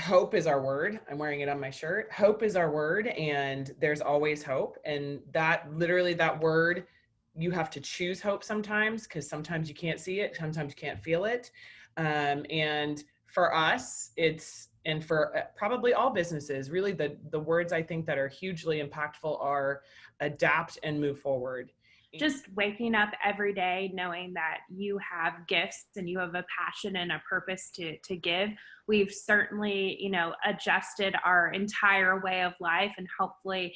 hope is our word. I'm wearing it on my shirt. Hope is our word, and there's always hope. And that literally, that word, you have to choose hope sometimes, because sometimes you can't see it, sometimes you can't feel it. And for us, and for probably all businesses, really the words I think that are hugely impactful are adapt and move forward. Just waking up every day knowing that you have gifts and you have a passion and a purpose to give. We've certainly, adjusted our entire way of life, and hopefully,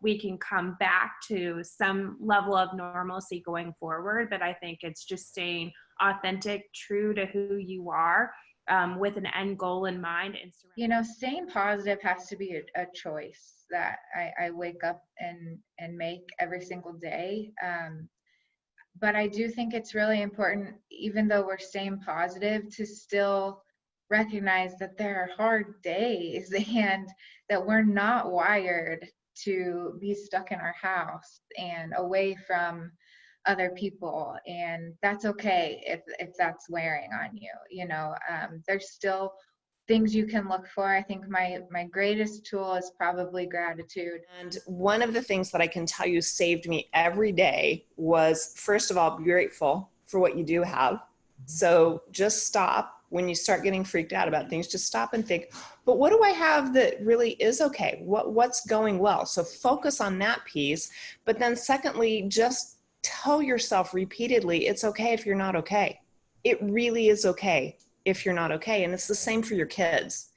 we can come back to some level of normalcy going forward. But I think it's just staying authentic, true to who you are, with an end goal in mind. And staying positive has to be a choice that I wake up and make every single day. But I do think it's really important, even though we're staying positive, to still recognize that there are hard days and that we're not wired to be stuck in our house and away from other people, and that's okay if that's wearing on you. There's still things you can look for. I think my greatest tool is probably gratitude. And one of the things that I can tell you saved me every day was, first of all, be grateful for what you do have. So just stop when you start getting freaked out about things. Just stop and think, but what do I have that really is okay? What's going well? So focus on that piece. But then secondly, just tell yourself repeatedly, it's okay if you're not okay. It really is okay if you're not okay. And it's the same for your kids.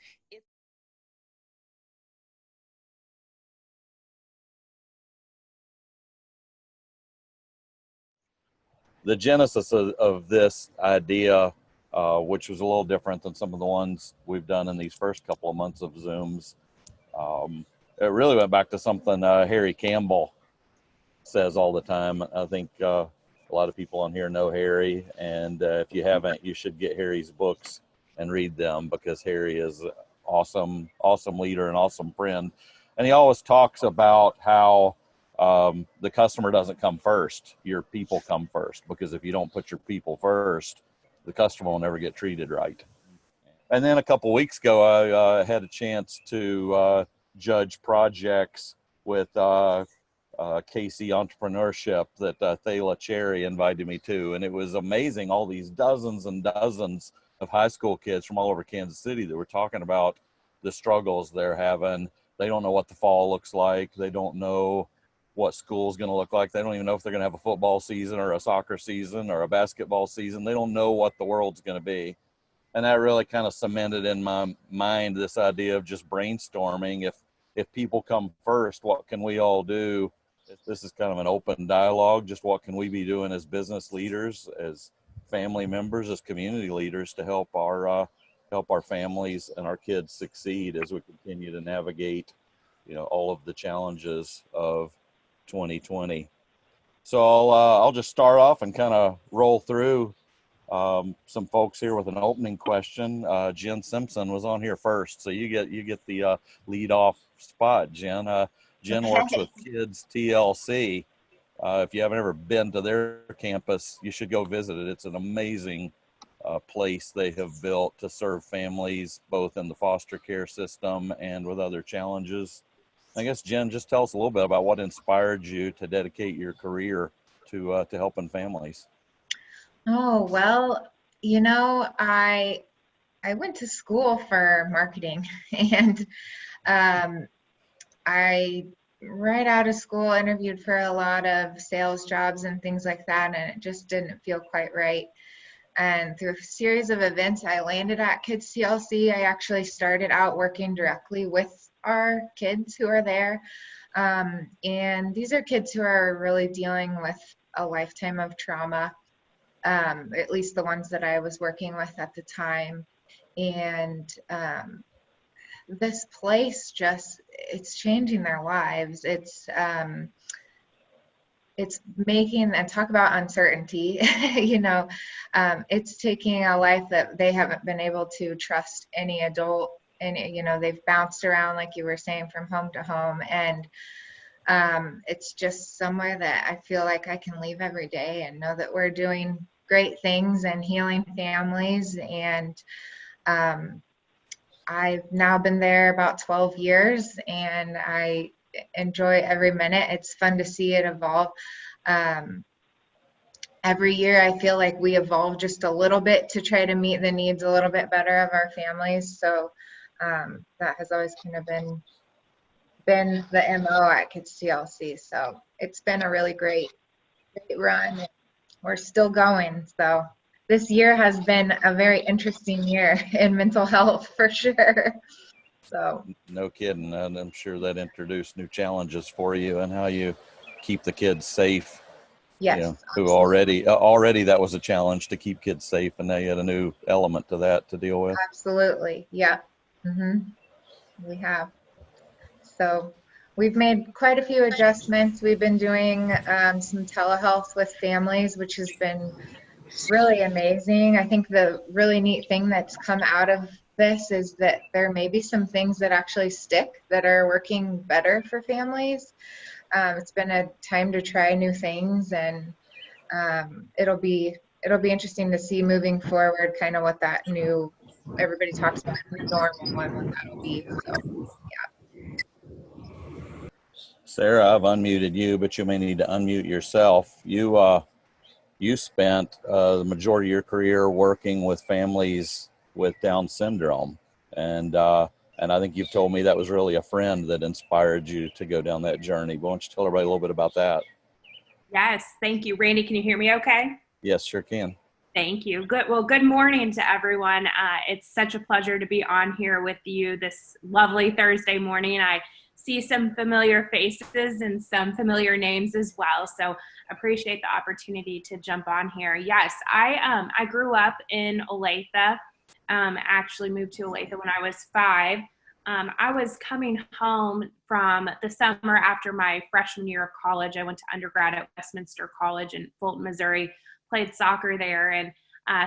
The genesis of this idea, which was a little different than some of the ones we've done in these first couple of months of Zooms, it really went back to something Harry Campbell says all the time. I think a lot of people on here know Harry, and if you haven't, you should get Harry's books and read them, because Harry is an awesome leader and awesome friend. And he always talks about how the customer doesn't come first, your people come first, because if you don't put your people first, the customer will never get treated right. And then a couple weeks ago, I had a chance to judge projects with KC Entrepreneurship that Thala Cherry invited me to. And it was amazing, all these dozens and dozens of high school kids from all over Kansas City that were talking about the struggles they're having. They don't know what the fall looks like. They don't know what school's going to look like. They don't even know if they're going to have a football season or a soccer season or a basketball season. They don't know what the world's going to be. And that really kind of cemented in my mind this idea of just brainstorming. If people come first, what can we all do? This is kind of an open dialogue. Just what can we be doing as business leaders, as family members, as community leaders, to help our families and our kids succeed as we continue to navigate, all of the challenges of 2020. So I'll just start off and kind of roll through some folks here with an opening question. Jen Simpson was on here first, so you get the lead off spot, Jen. Jen works with KidsTLC. If you haven't ever been to their campus, you should go visit it. It's an amazing place they have built to serve families, both in the foster care system and with other challenges. I guess, Jen, just tell us a little bit about what inspired you to dedicate your career to helping families. Oh, well, I went to school for marketing, and I, right out of school, interviewed for a lot of sales jobs and things like that, and it just didn't feel quite right. And through a series of events, I landed at KidsTLC. I actually started out working directly with our kids who are there. And these are kids who are really dealing with a lifetime of trauma, at least the ones that I was working with at the time. And this place it's changing their lives. It's making, and talk about uncertainty, it's taking a life that they haven't been able to trust any adult, and they've bounced around, like you were saying, from home to home, and it's just somewhere that I feel like I can leave every day and know that we're doing great things and healing families. And I've now been there about 12 years and I enjoy every minute. It's fun to see it evolve. Every year I feel like we evolve just a little bit to try to meet the needs a little bit better of our families. So that has always kind of been the MO at KidsTLC. So it's been a really great run. We're still going. So this year has been a very interesting year in mental health for sure. So No kidding. And I'm sure that introduced new challenges for you and how you keep the kids safe. yes, You know, who already that was a challenge to keep kids safe, and now you had a new element to that to deal with. absolutely. Yeah. We have. So we've made quite a few adjustments. We've been doing some telehealth with families, which has been really amazing. I think the really neat thing that's come out of this is that there may be some things that actually stick that are working better for families. It's been a time to try new things, and it'll be interesting to see moving forward kind of what that new, everybody talks about new normal and what that'll be. So Sarah, I've unmuted you, but you may need to unmute yourself. You spent the majority of your career working with families with Down syndrome, and I think you've told me that was really a friend that inspired you to go down that journey. Why don't you tell everybody a little bit about that? Yes, thank you. Randy, can you hear me okay? Yes, sure can. Thank you. Good. Well, good morning to everyone. It's such a pleasure to be on here with you this lovely Thursday morning. I see some familiar faces and some familiar names as well. So appreciate the opportunity to jump on here. Yes, I grew up in Olathe. Actually moved to Olathe when I was 5. I was coming home from the summer after my freshman year of college. I went to undergrad at Westminster College in Fulton, Missouri, played soccer there, and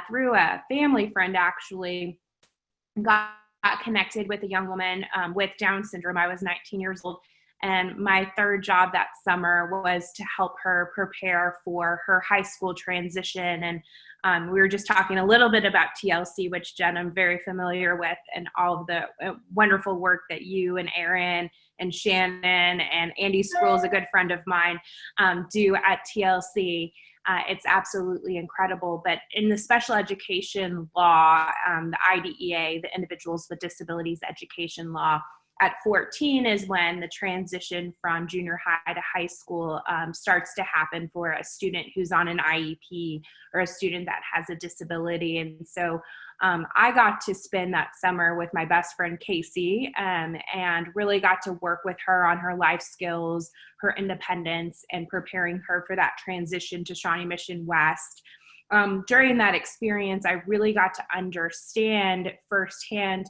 through a family friend actually got connected with a young woman with Down syndrome. I was 19 years old, and my third job that summer was to help her prepare for her high school transition. And we were just talking a little bit about TLC, which, Jen, I'm very familiar with, and all of the wonderful work that you and Aaron and Shannon and Andy Sproul is a good friend of mine do at TLC. It's absolutely incredible. But in the special education law, the IDEA, the Individuals with Disabilities Education Law, at 14 is when the transition from junior high to high school starts to happen for a student who's on an IEP or a student that has a disability. And so I got to spend that summer with my best friend Casey and really got to work with her on her life skills, her independence, and preparing her for that transition to Shawnee Mission West. During that experience, I really got to understand firsthand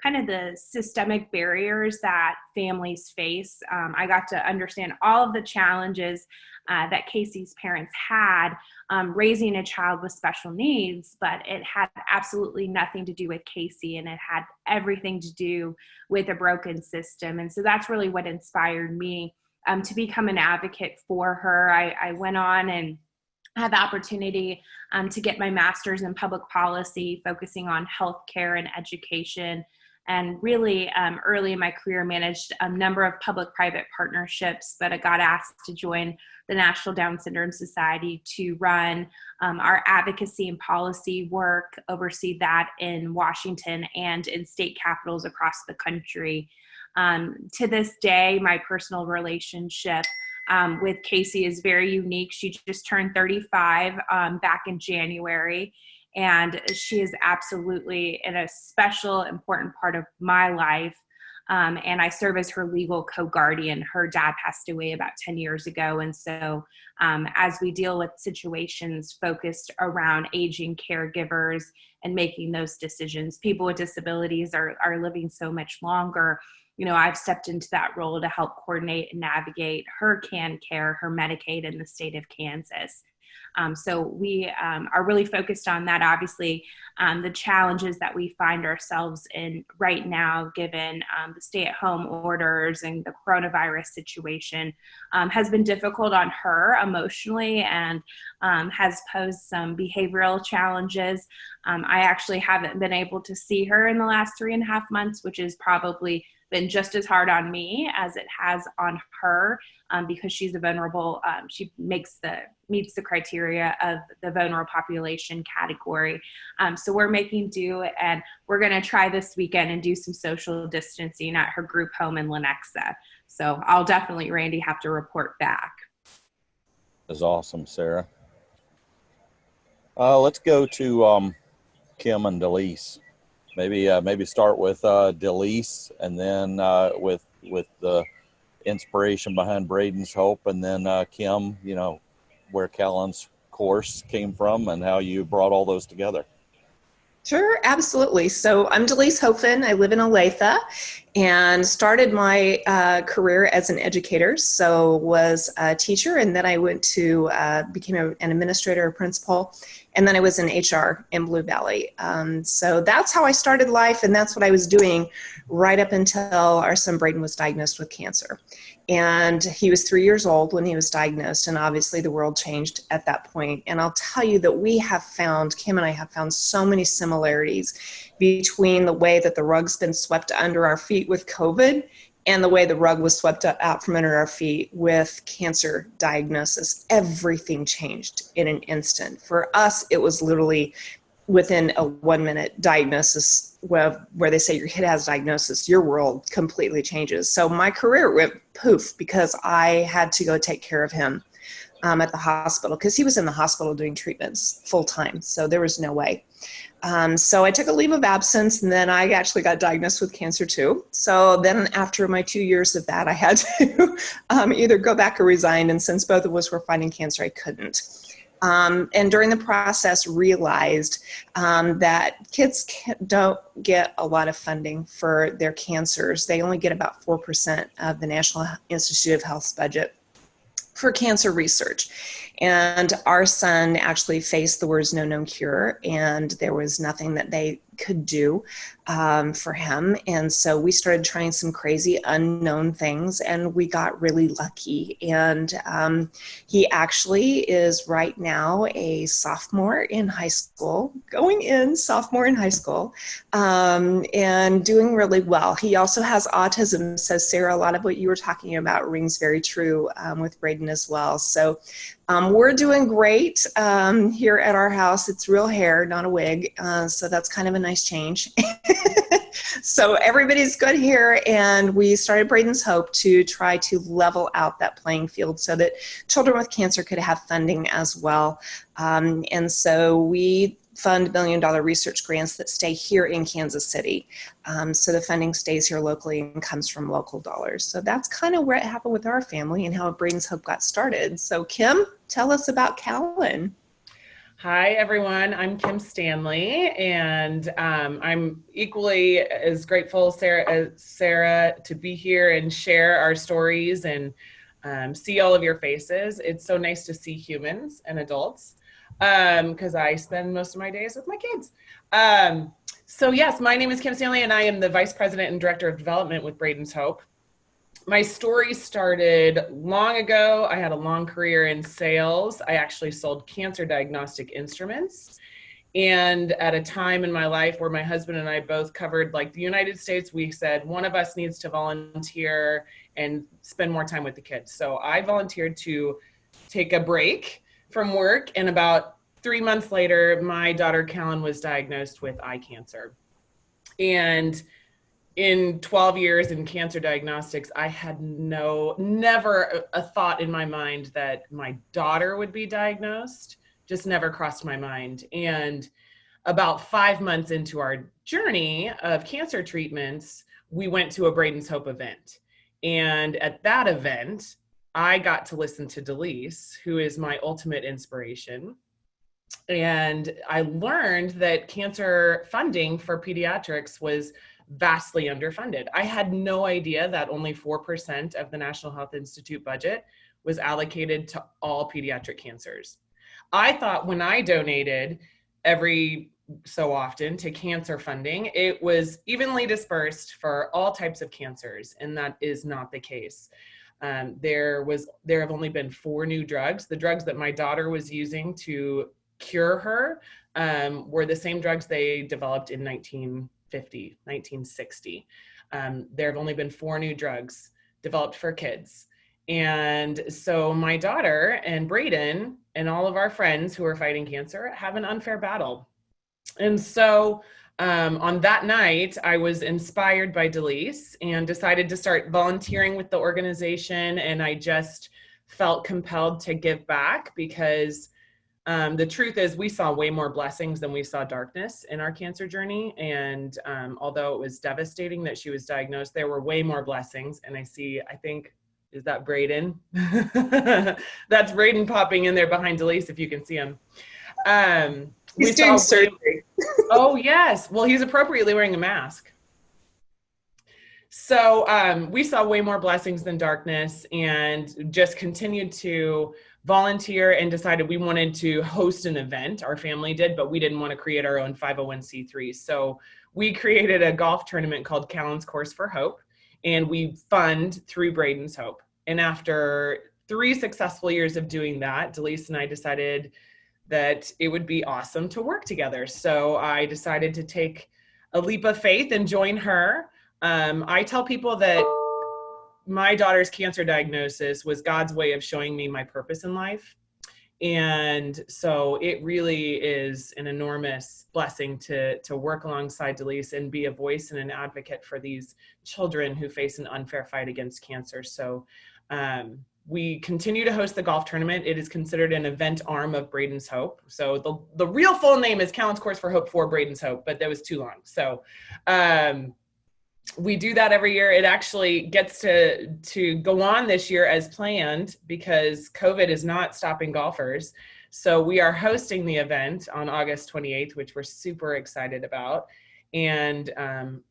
kind of the systemic barriers that families face. I got to understand all of the challenges that Casey's parents had raising a child with special needs, but it had absolutely nothing to do with Casey, and it had everything to do with a broken system. And so that's really what inspired me to become an advocate for her. I went on and had the opportunity to get my master's in public policy, focusing on healthcare and education. And really early in my career, managed a number of public-private partnerships, but I got asked to join the National Down Syndrome Society to run our advocacy and policy work, oversee that in Washington and in state capitals across the country. To this day, my personal relationship with Casey is very unique. She just turned 35 back in January. And she is absolutely in a special, important part of my life. And I serve as her legal co-guardian. Her dad passed away about 10 years ago. And so as we deal with situations focused around aging caregivers and making those decisions, people with disabilities are living so much longer. You know, I've stepped into that role to help coordinate and navigate her CAN care, her Medicaid in the state of Kansas. So we are really focused on that. Obviously, the challenges that we find ourselves in right now, given the stay-at-home orders and the coronavirus situation, has been difficult on her emotionally and has posed some behavioral challenges. I actually haven't been able to see her in the last 3.5 months, which has probably been just as hard on me as it has on her, because she's a vulnerable, she meets the criteria of the vulnerable population category. So we're making do, and we're gonna try this weekend and do some social distancing at her group home in Lenexa. So I'll definitely, Randy, have to report back. That's awesome, Sarah. Let's go to Kim and Deliece. Maybe start with Deliece, and then with the inspiration behind Braden's Hope, and then Kim, where Callan's course came from and how you brought all those together. Sure, absolutely. So I'm Deliece Hofen. I live in Olathe and started my career as an educator. So was a teacher, and then I went to became an administrator, a principal, and then I was in HR in Blue Valley. So that's how I started life, and that's what I was doing right up until our son Braden was diagnosed with cancer. And he was 3 years old when he was diagnosed, and obviously the world changed at that point. And I'll tell you that Kim and I have found so many similarities between the way that the rug's been swept under our feet with COVID and the way the rug was swept out from under our feet with cancer diagnosis. Everything changed in an instant. For us, it was literally within a 1-minute diagnosis where they say your kid has diagnosis, your world completely changes. So my career went poof because I had to go take care of him at the hospital, because he was in the hospital doing treatments full time. So there was no way. So I took a leave of absence, and then I actually got diagnosed with cancer too. So then after my 2 years of that, I had to either go back or resign. And since both of us were fighting cancer, I couldn't. And during the process realized that kids don't get a lot of funding for their cancers. They only get about 4% of the National Institute of Health's budget for cancer research. And our son actually faced the words no known cure, and there was nothing that they could do for him. And so we started trying some crazy unknown things, and we got really lucky. And he actually is right now a sophomore in high school, and doing really well. He also has autism. So Sarah, a lot of what you were talking about rings very true with Braden as well. So we're doing great here at our house. It's real hair, not a wig. So that's kind of a nice change. So everybody's good here. And we started Braden's Hope to try to level out that playing field so that children with cancer could have funding as well. And so we fund $1 million research grants that stay here in Kansas City. So the funding stays here locally and comes from local dollars. So that's kind of where it happened with our family and how Braden's Hope got started. So Kim, tell us about Callan. Hi, everyone. I'm Kim Stanley, and I'm equally as grateful as Sarah to be here and share our stories and see all of your faces. It's so nice to see humans and adults, because I spend most of my days with my kids. So yes, my name is Kim Stanley, and I am the Vice President and Director of Development with Braden's Hope. My story started long ago. I had a long career in sales. I actually sold cancer diagnostic instruments. And at a time in my life where my husband and I both covered like the United States, we said one of us needs to volunteer and spend more time with the kids. So I volunteered to take a break from work, and about 3 months later, my daughter Callan was diagnosed with eye cancer. And in 12 years in cancer diagnostics, I had never a thought in my mind that my daughter would be diagnosed. Just never crossed my mind. And about 5 months into our journey of cancer treatments, we went to a Braden's Hope event. And at that event, I got to listen to Deliece, who is my ultimate inspiration. And I learned that cancer funding for pediatrics was vastly underfunded. I had no idea that only 4% of the National Health Institute budget was allocated to all pediatric cancers. I thought when I donated every so often to cancer funding, it was evenly dispersed for all types of cancers, and that is not the case. There have only been 4 new drugs. The drugs that my daughter was using to cure her were the same drugs they developed in 1950, 1960. There have only been 4 new drugs developed for kids. And so my daughter and Braden and all of our friends who are fighting cancer have an unfair battle. And so on that night, I was inspired by Deliece and decided to start volunteering with the organization. And I just felt compelled to give back because the truth is we saw way more blessings than we saw darkness in our cancer journey. And although it was devastating that she was diagnosed, there were way more blessings. And I think, is that Braden? That's Braden popping in there behind Deliece, if you can see him. He's doing surgery. Oh, yes. Well, he's appropriately wearing a mask. So we saw way more blessings than darkness, and just continued to volunteer and decided we wanted to host an event. Our family did, but we didn't want to create our own 501c3. So we created a golf tournament called Callan's Course for Hope, and we fund through Braden's Hope. And after 3 successful years of doing that, Deliece and I decided that it would be awesome to work together. So I decided to take a leap of faith and join her. I tell people that my daughter's cancer diagnosis was God's way of showing me my purpose in life. And so it really is an enormous blessing to work alongside Deliece and be a voice and an advocate for these children who face an unfair fight against cancer. So we continue to host the golf tournament. It is considered an event arm of Braden's Hope. So the real full name is Callan's Course for Hope for Braden's Hope, but that was too long. So we do that every year. It actually gets to go on this year as planned because COVID is not stopping golfers. So we are hosting the event on August 28th, which we're super excited about, and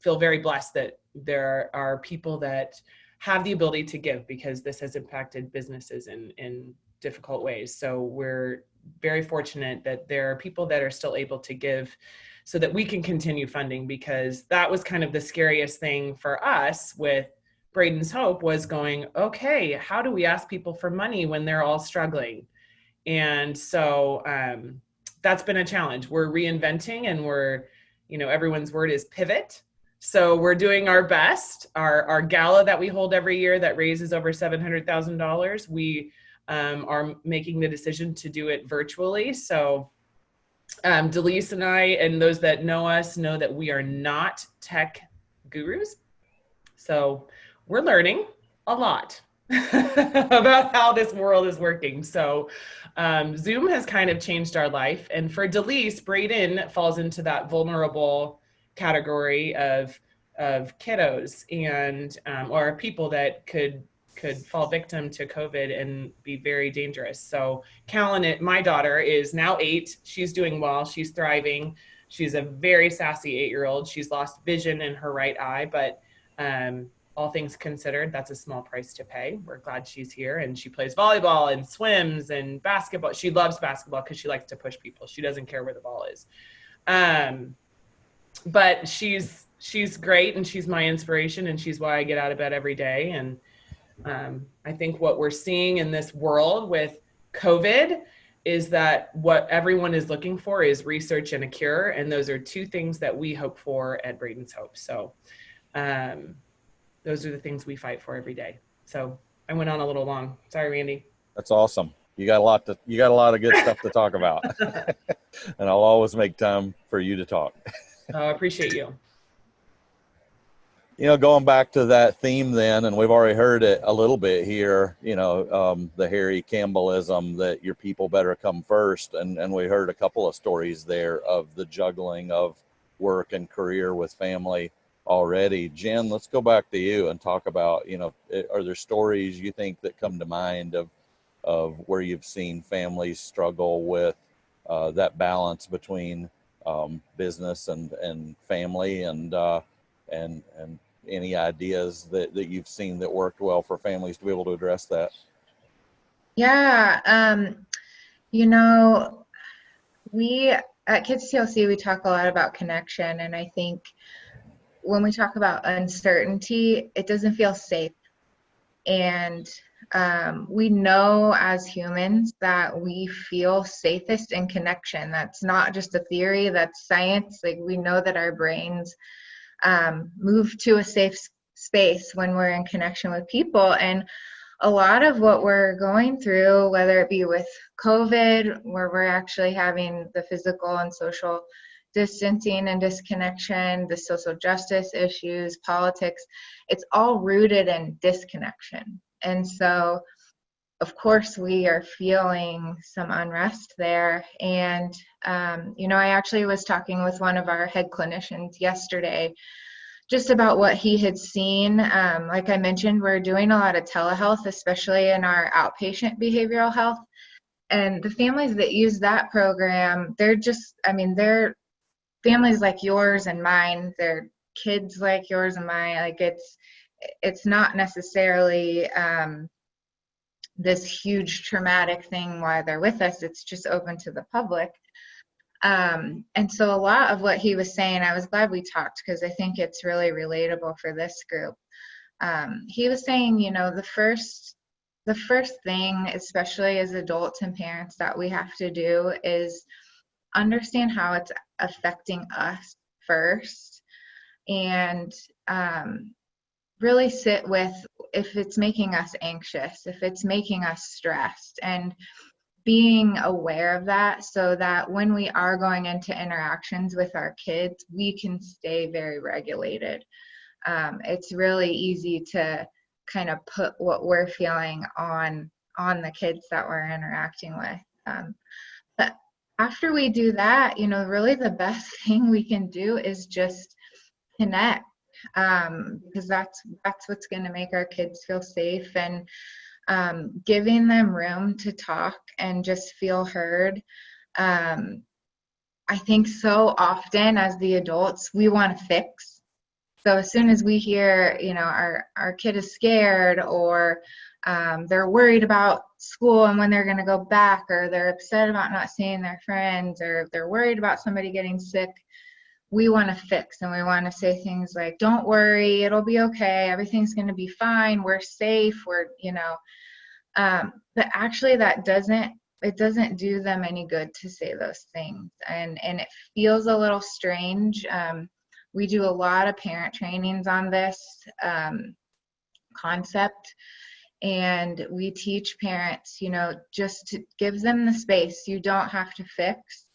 feel very blessed that there are people that have the ability to give because this has impacted businesses in difficult ways. So we're very fortunate that there are people that are still able to give so that we can continue funding, because that was kind of the scariest thing for us with Braden's Hope was going, okay, how do we ask people for money when they're all struggling? And so that's been a challenge. We're reinventing, and everyone's word is pivot. So we're doing our best. Our gala that we hold every year that raises over $700,000, we are making the decision to do it virtually. So Deliece and I, and those that know us, know that we are not tech gurus. So we're learning a lot about how this world is working. So Zoom has kind of changed our life. And for Deliece, Braden falls into that vulnerable category of kiddos and or people that could fall victim to COVID and be very dangerous. So Callan, my daughter, is now 8. She's doing well. She's thriving. She's a very sassy 8-year-old. She's lost vision in her right eye, but all things considered, that's a small price to pay. We're glad she's here, and she plays volleyball and swims and basketball. She loves basketball because she likes to push people. She doesn't care where the ball is. But she's great, and she's my inspiration, and she's why I get out of bed every day. And I think what we're seeing in this world with COVID is that what everyone is looking for is research and a cure. And those are 2 things that we hope for at Braden's Hope. So those are the things we fight for every day. So I went on a little long. Sorry, Randy. That's awesome. You got a lot of good stuff to talk about. And I'll always make time for you to talk. I appreciate you. Going back to that theme then, and we've already heard it a little bit here, the Harry Campbellism that your people better come first. And we heard a couple of stories there of the juggling of work and career with family already. Jen, let's go back to you and talk about, are there stories you think that come to mind of where you've seen families struggle with that balance between business and family, and any ideas that you've seen that worked well for families to be able to address that? Yeah. You know, we at KidsTLC, we talk a lot about connection, and I think when we talk about uncertainty, it doesn't feel safe. And we know as humans that we feel safest in connection. That's not just a theory, that's science. Like, we know that our brains move to a safe space when we're in connection with people. And a lot of what we're going through, whether it be with COVID, where we're actually having the physical and social distancing and disconnection, the social justice issues, politics, it's all rooted in disconnection. And so, of course, we are feeling some unrest there. And, I actually was talking with one of our head clinicians yesterday just about what he had seen. Like I mentioned, we're doing a lot of telehealth, especially in our outpatient behavioral health. And the families that use that program, they're families like yours and mine. They're kids like yours and mine. Like, it's not necessarily this huge traumatic thing while they're with us. It's just open to the public. And so a lot of what he was saying, I was glad we talked, because I think it's really relatable for this group. He was saying, the first thing, especially as adults and parents, that we have to do is understand how it's affecting us first, and really sit with if it's making us anxious, if it's making us stressed, and being aware of that, so that when we are going into interactions with our kids, we can stay very regulated. It's really easy to kind of put what we're feeling on the kids that we're interacting with. But after we do that, really the best thing we can do is just connect, because that's what's going to make our kids feel safe. And giving them room to talk and just feel heard. I think so often as the adults, we want to fix. So as soon as we hear, our kid is scared, or they're worried about school and when they're going to go back, or they're upset about not seeing their friends, or they're worried about somebody getting sick, we want to fix, and we want to say things like, don't worry, it'll be okay, everything's going to be fine, we're safe, but actually that doesn't do them any good to say those things. And it feels a little strange. We do a lot of parent trainings on this concept, and we teach parents, just to give them the space. You don't have to fix.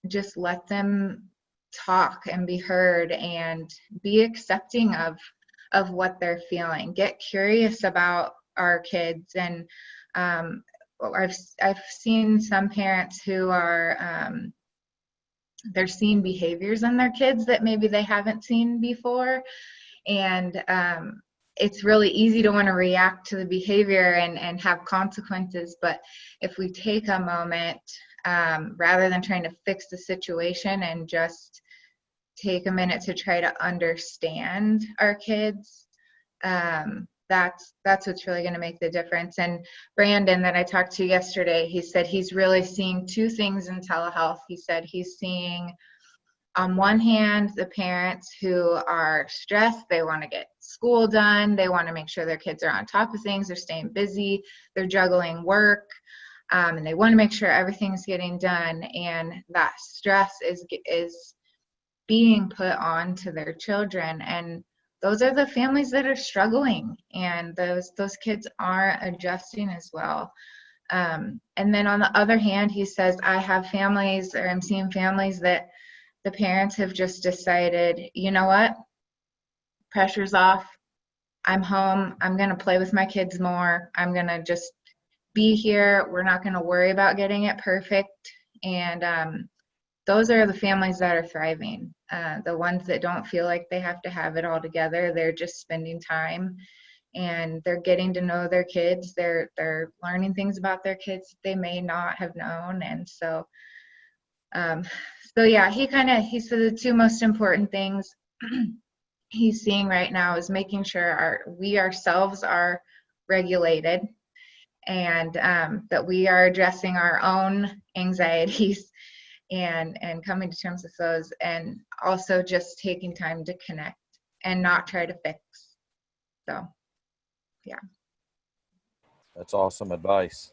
Just let them talk and be heard, and be accepting of what they're feeling. Get curious about our kids. And I've seen some parents who are they're seeing behaviors in their kids that maybe they haven't seen before, and it's really easy to want to react to the behavior and have consequences. But if we take a moment, rather than trying to fix the situation, and just take a minute to try to understand our kids, that's what's really going to make the difference. And Brandon, that I talked to yesterday, he said he's really seeing two things in telehealth. He said he's seeing, on one hand, the parents who are stressed, they want to get school done, they want to make sure their kids are on top of things, they're staying busy, they're juggling work, and they want to make sure everything's getting done, and that stress is being put on to their children. And those are the families that are struggling, and those kids aren't adjusting as well. And then on the other hand, he says, I'm seeing families that the parents have just decided, you know what, pressure's off, I'm home, I'm going to play with my kids more, I'm going to just be here, we're not going to worry about getting it perfect. And those are the families that are thriving. The ones that don't feel like they have to have it all together, they're just spending time, and they're getting to know their kids, they're learning things about their kids they may not have known. And so yeah, he said the two most important things he's seeing right now is making sure we ourselves are regulated, and that we are addressing our own anxieties and coming to terms with those, and also just taking time to connect and not try to fix. So, yeah. That's awesome advice.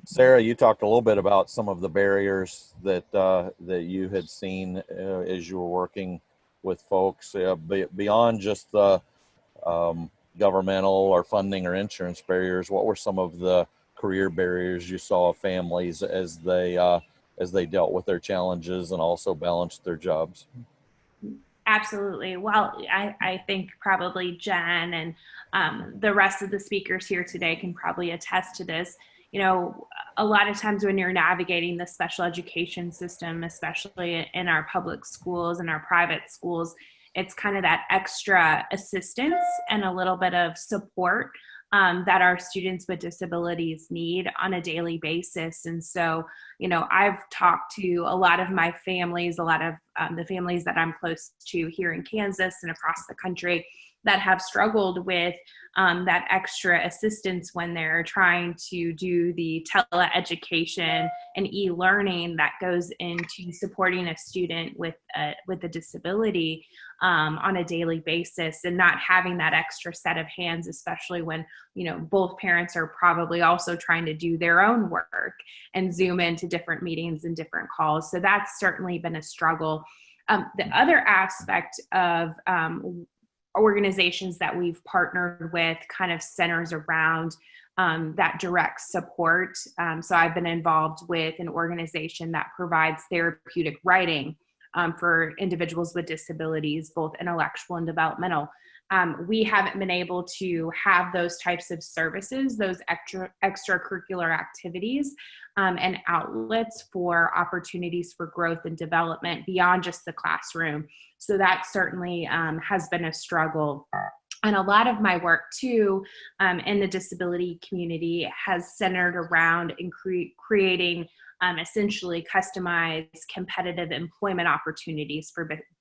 Sara, you talked a little bit about some of the barriers that that you had seen as you were working with folks beyond just the governmental or funding or insurance barriers. What were some of the career barriers you saw of families as they dealt with their challenges and also balanced their jobs? Absolutely. Well, I think probably Jen and the rest of the speakers here today can probably attest to this. You know, a lot of times when you're navigating the special education system, especially in our public schools and our private schools, it's kind of that extra assistance and a little bit of support that our students with disabilities need on a daily basis. And so, you know, I've talked to a lot of my families, a lot of the families that I'm close to here in Kansas and across the country that have struggled with that extra assistance when they're trying to do the teleeducation and e-learning that goes into supporting a student with a disability on a daily basis, and not having that extra set of hands, especially when, you know, both parents are probably also trying to do their own work and Zoom into different meetings and different calls. So that's certainly been a struggle. The other aspect of organizations that we've partnered with kind of centers around that direct support. So I've been involved with an organization that provides therapeutic writing for individuals with disabilities, both intellectual and developmental. We haven't been able to have those types of services, those extracurricular activities and outlets for opportunities for growth and development beyond just the classroom. So that certainly has been a struggle. And a lot of my work too in the disability community has centered around creating essentially customized competitive employment opportunities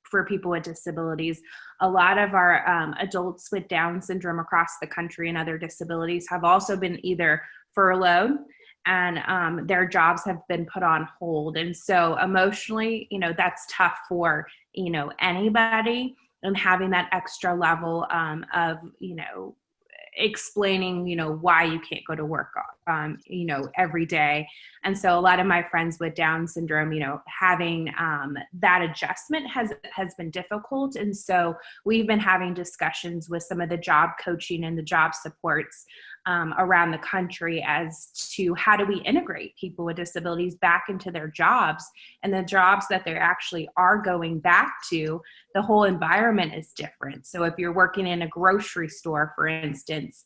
for people with disabilities. A lot of our adults with Down syndrome across the country and other disabilities have also been either furloughed and their jobs have been put on hold. And so emotionally, you know, that's tough for, you know, anybody, and having that extra level of, you know, explaining, you know, why you can't go to work, you know, every day. And so a lot of my friends with Down syndrome, you know, having that adjustment has been difficult. And so we've been having discussions with some of the job coaching and the job supports around the country as to how do we integrate people with disabilities back into their jobs, and the jobs that they actually are going back to, the whole environment is different. So if you're working in a grocery store, for instance,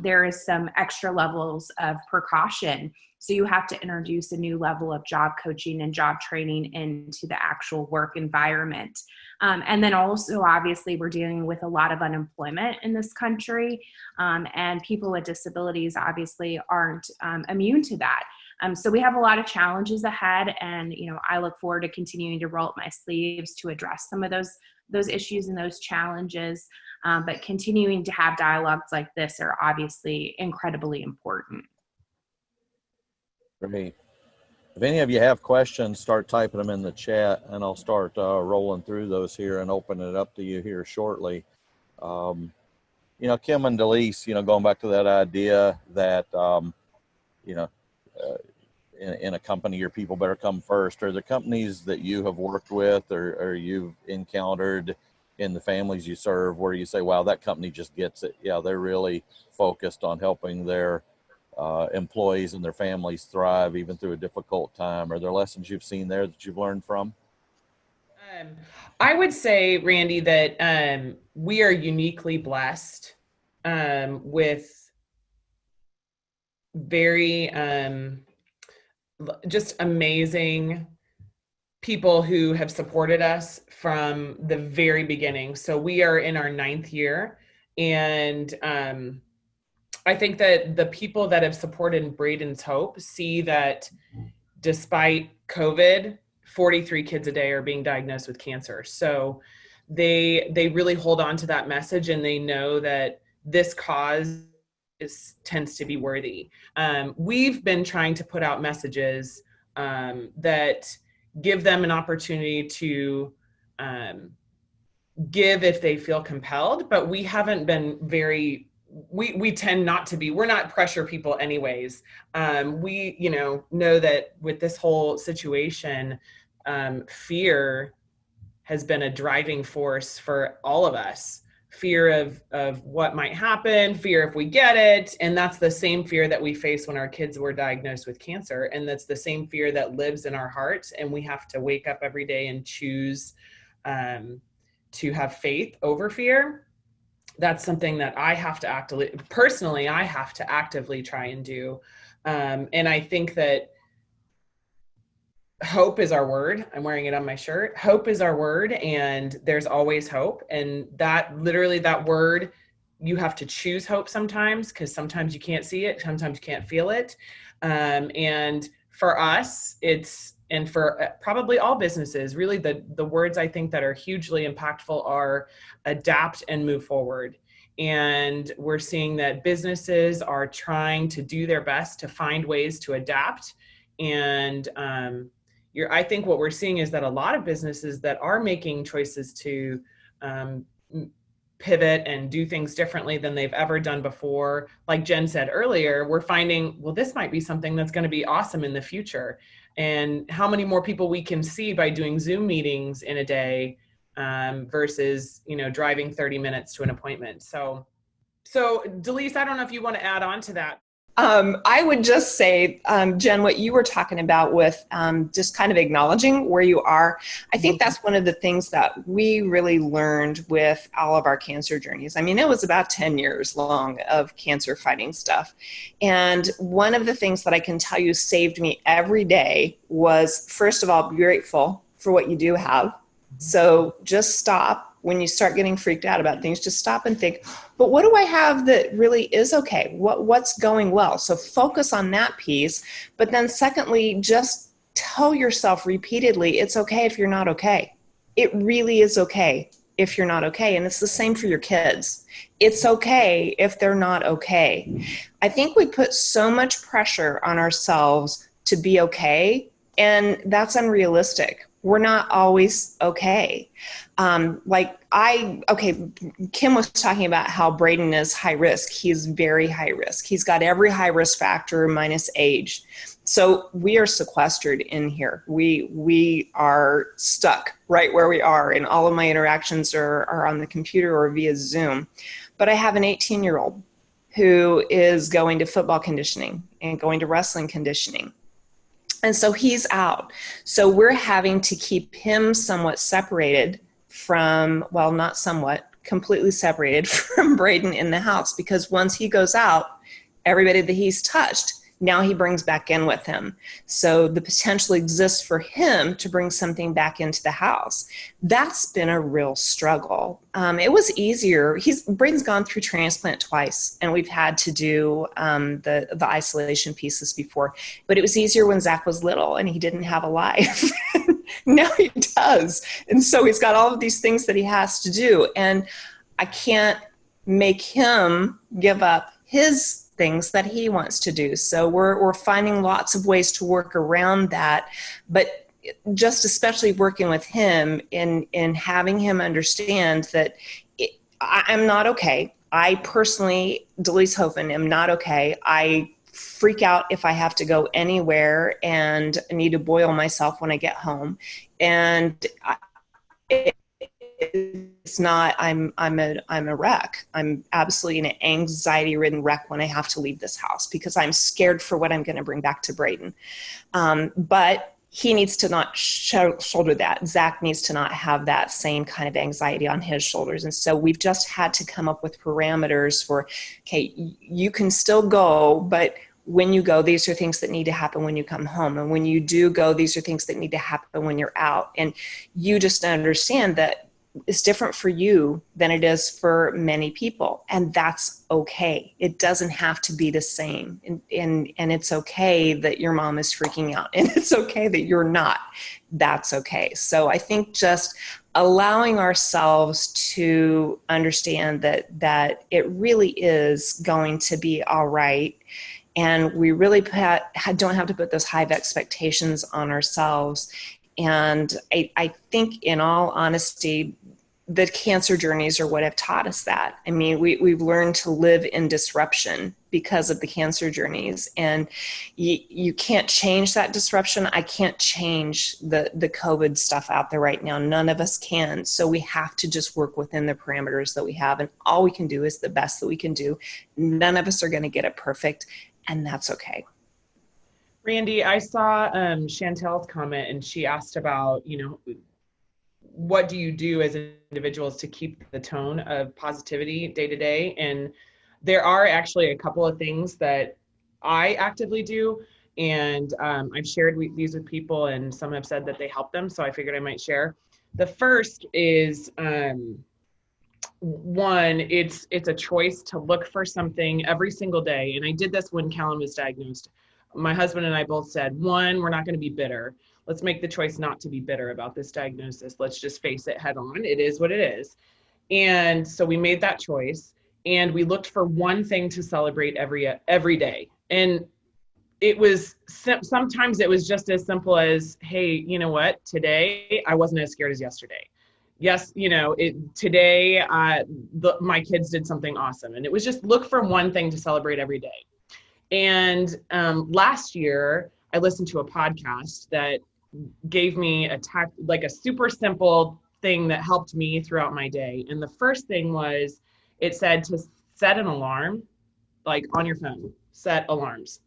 there is some extra levels of precaution. So you have to introduce a new level of job coaching and job training into the actual work environment. And then also, obviously, we're dealing with a lot of unemployment in this country, and people with disabilities obviously aren't immune to that. So we have a lot of challenges ahead, and, you know, I look forward to continuing to roll up my sleeves to address some of those issues and those challenges. But continuing to have dialogues like this are obviously incredibly important. Great. If any of you have questions, start typing them in the chat, and I'll start rolling through those here and open it up to you here shortly. You know, Kim and Deliece, you know, going back to that idea that, you know, in a company, your people better come first. Are there companies that you have worked with or you've encountered in the families you serve where you say, wow, that company just gets it? Yeah, they're really focused on helping their employees and their families thrive even through a difficult time. Are there lessons you've seen there that you've learned from? I would say, Randy, that we are uniquely blessed with very just amazing people who have supported us from the very beginning. So we are in our 9th year, and I think that the people that have supported Braden's Hope see that despite COVID, 43 kids a day are being diagnosed with cancer. So they really hold on to that message, and they know that this cause tends to be worthy. We've been trying to put out messages that give them an opportunity to give if they feel compelled, but we haven't been very, we tend not to be, we're not pressure people anyways. We, know that with this whole situation, fear has been a driving force for all of us. Fear of what might happen, fear if we get it. And that's the same fear that we face when our kids were diagnosed with cancer. And that's the same fear that lives in our hearts. And we have to wake up every day and choose to have faith over fear. That's something that I have to actively try and do. And I think that hope is our word. I'm wearing it on my shirt. Hope is our word, and there's always hope. And that word, you have to choose hope sometimes, because sometimes you can't see it, sometimes you can't feel it. And for us, and for probably all businesses, really the words I think that are hugely impactful are adapt and move forward. And we're seeing that businesses are trying to do their best to find ways to adapt. And I think what we're seeing is that a lot of businesses that are making choices to pivot and do things differently than they've ever done before, like Jen said earlier, we're finding, well, this might be something that's going to be awesome in the future. And how many more people we can see by doing Zoom meetings in a day versus, driving 30 minutes to an appointment. So Deliece, I don't know if you want to add on to that. I would just say, Jen, what you were talking about with just kind of acknowledging where you are, I think that's one of the things that we really learned with all of our cancer journeys. I mean, it was about 10 years long of cancer fighting stuff. And one of the things that I can tell you saved me every day was, first of all, be grateful for what you do have. So just stop. When you start getting freaked out about things, just stop and think, but what do I have that really is okay? What's going well? So focus on that piece. But then secondly, just tell yourself repeatedly, it's okay if you're not okay. It really is okay if you're not okay. And it's the same for your kids. It's okay if they're not okay. I think we put so much pressure on ourselves to be okay, and that's unrealistic. We're not always okay. Kim was talking about how Braden is high risk. He's very high risk. He's got every high risk factor minus age. So we are sequestered in here. We are stuck right where we are, and all of my interactions are on the computer or via Zoom. But I have an 18-year-old who is going to football conditioning and going to wrestling conditioning. And so he's out. So we're having to keep him somewhat separated from, well, not somewhat, completely separated from Braden in the house, because once he goes out, everybody that he's touched, now he brings back in with him. So the potential exists for him to bring something back into the house. That's been a real struggle. It was easier. Braden's gone through transplant twice, and we've had to do the isolation pieces before. But it was easier when Zach was little and he didn't have a life. Now he does. And so he's got all of these things that he has to do. And I can't make him give up his things that he wants to do. So we're finding lots of ways to work around that, but just especially working with him in having him understand that I'm not okay. I personally, Deliece Hofen, am not okay. I freak out if I have to go anywhere and need to boil myself when I get home. And it's not, I'm a wreck. I'm absolutely an anxiety-ridden wreck when I have to leave this house because I'm scared for what I'm going to bring back to Braden. But he needs to not shoulder that. Zach needs to not have that same kind of anxiety on his shoulders. And so we've just had to come up with parameters for, okay, you can still go, but when you go, these are things that need to happen when you come home. And when you do go, these are things that need to happen when you're out. And you just understand that is different for you than it is for many people. And that's okay. It doesn't have to be the same. And it's okay that your mom is freaking out, and it's okay that you're not. That's okay. So I think just allowing ourselves to understand that it really is going to be all right. And we really don't have to put those high expectations on ourselves. And I think, in all honesty, the cancer journeys are what have taught us that. I mean, we've learned to live in disruption because of the cancer journeys. And you can't change that disruption. I can't change the COVID stuff out there right now. None of us can. So we have to just work within the parameters that we have. And all we can do is the best that we can do. None of us are going to get it perfect. And that's okay. Randy, I saw Chantel's comment, and she asked about, what do you do as individuals to keep the tone of positivity day to day? And there are actually a couple of things that I actively do. And I've shared these with people, and some have said that they help them. So I figured I might share. The first is, one, it's a choice to look for something every single day. And I did this when Callan was diagnosed. My husband and I both said, one, we're not going to be bitter. Let's make the choice not to be bitter about this diagnosis. Let's just face it head on. It is what it is. And so we made that choice, and we looked for one thing to celebrate every day. And it was, sometimes it was just as simple as, hey, you know what? Today I wasn't as scared as yesterday. Yes, today my kids did something awesome. And it was just look for one thing to celebrate every day. And last year, I listened to a podcast that gave me a super simple thing that helped me throughout my day. And the first thing was, it said to set an alarm, like on your phone, set alarms.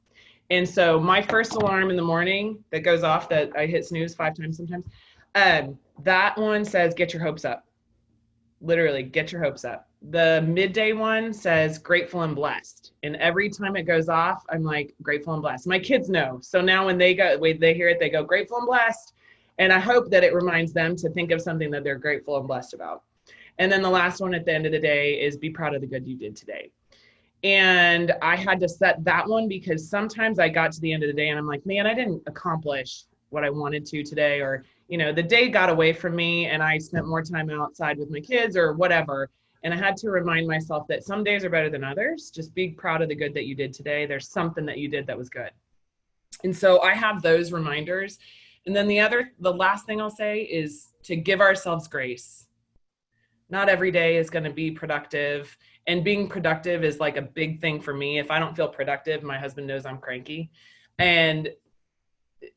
And so my first alarm in the morning that goes off, that I hit snooze 5 times sometimes, that one says, get your hopes up. Literally, get your hopes up. The midday one says grateful and blessed. And every time it goes off, I'm like, grateful and blessed. My kids know. So now when they hear it, they go grateful and blessed. And I hope that it reminds them to think of something that they're grateful and blessed about. And then the last one at the end of the day is be proud of the good you did today. And I had to set that one because sometimes I got to the end of the day and I'm like, man, I didn't accomplish what I wanted to today. Or, the day got away from me and I spent more time outside with my kids or whatever. And I had to remind myself that some days are better than others. Just be proud of the good that you did today. There's something that you did that was good. And so I have those reminders. And then the last thing I'll say is to give ourselves grace. Not every day is going to be productive. And being productive is like a big thing for me. If I don't feel productive, my husband knows I'm cranky. And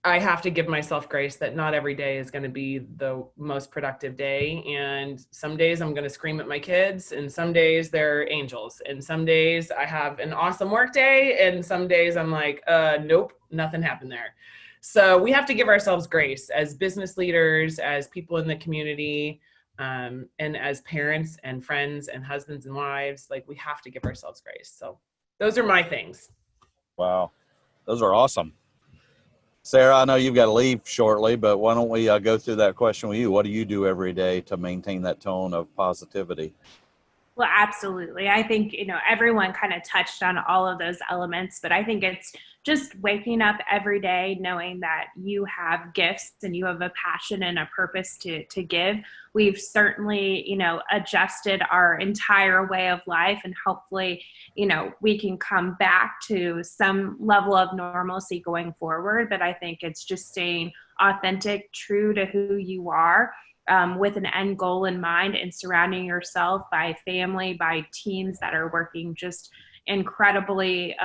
I have to give myself grace that not every day is going to be the most productive day. And some days I'm going to scream at my kids, and some days they're angels. And some days I have an awesome work day, and some days I'm like, nope, nothing happened there. So we have to give ourselves grace as business leaders, as people in the community, and as parents and friends and husbands and wives. Like, we have to give ourselves grace. So those are my things. Wow. Those are awesome. Sara, I know you've got to leave shortly, but why don't we go through that question with you? What do you do every day to maintain that tone of positivity? Well, absolutely. I think, everyone kind of touched on all of those elements, but I think it's just waking up every day knowing that you have gifts and you have a passion and a purpose to give. We've certainly, adjusted our entire way of life, and hopefully, we can come back to some level of normalcy going forward. But I think it's just staying authentic, true to who you are, with an end goal in mind, and surrounding yourself by family, by teams that are working just incredibly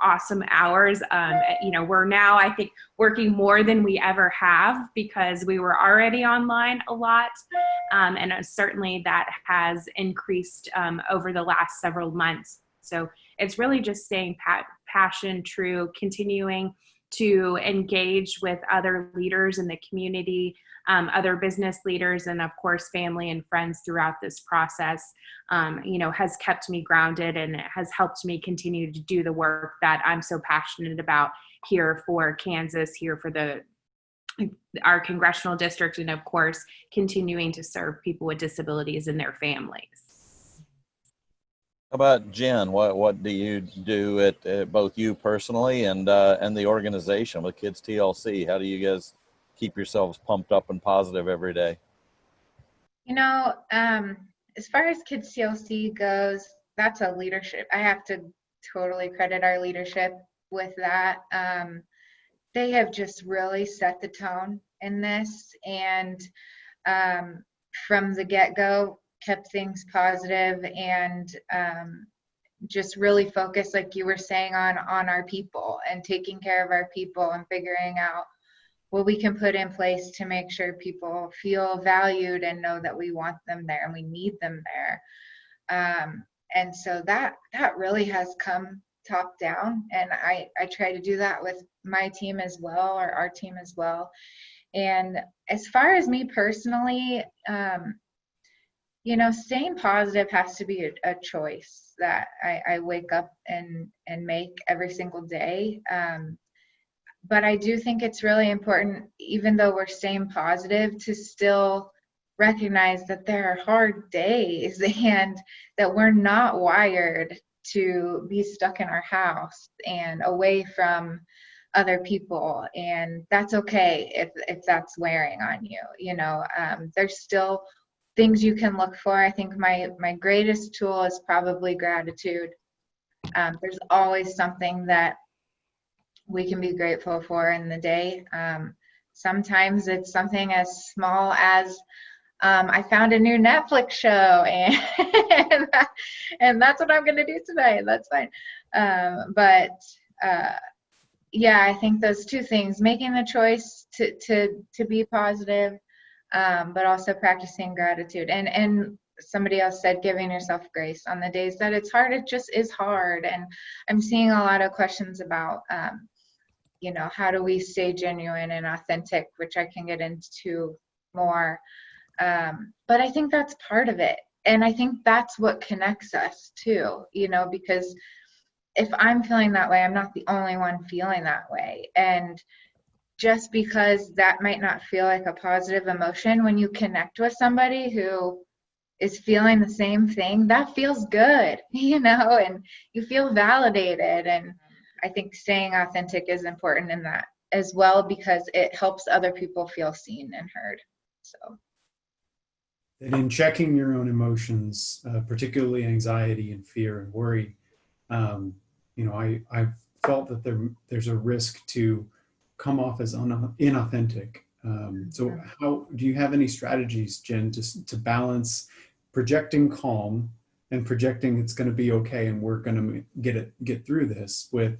awesome hours. We're now, I think, working more than we ever have because we were already online a lot. And certainly that has increased over the last several months. So it's really just staying passion true, continuing to engage with other leaders in the community, other business leaders, and of course, family and friends throughout this process, has kept me grounded, and it has helped me continue to do the work that I'm so passionate about here for Kansas, here for the our congressional district, and of course, continuing to serve people with disabilities and their families. How about Jen? What do you do at both you personally and the organization with Kids TLC? How do you guys keep yourselves pumped up and positive every day? You know, as far as Kids TLC goes, that's a leadership. I have to totally credit our leadership with that. They have just really set the tone in this, and from the get-go, kept things positive and just really focused, like you were saying, on our people and taking care of our people and figuring out what we can put in place to make sure people feel valued and know that we want them there and we need them there. And so that really has come top down, and I try to do that with my team as well, or our team as well. And as far as me personally, you know, staying positive has to be a choice that I wake up and make every single day. But I do think it's really important, even though we're staying positive, to still recognize that there are hard days and that we're not wired to be stuck in our house and away from other people, and that's okay if that's wearing on you. You know, there's still things you can look for. I think my greatest tool is probably gratitude. There's always something that we can be grateful for in the day. Sometimes it's something as small as I found a new Netflix show, and that's what I'm going to do today. That's fine. Yeah, I think those two things: making the choice to be positive, but also practicing gratitude. And somebody else said, giving yourself grace on the days that it's hard. It just is hard. And I'm seeing a lot of questions about, you know, how do we stay genuine and authentic, which I can get into more. But I think that's part of it. And I think that's what connects us too, you know, because if I'm feeling that way, I'm not the only one feeling that way. And just because that might not feel like a positive emotion, when you connect with somebody who is feeling the same thing, that feels good, you know, and you feel validated. And I think staying authentic is important in that as well, because it helps other people feel seen and heard. So. And in checking your own emotions, particularly anxiety and fear and worry, you know, I've felt that there's a risk to come off as inauthentic. So how do you have any strategies, Jen, to balance projecting calm and projecting it's going to be okay and we're going to get through this with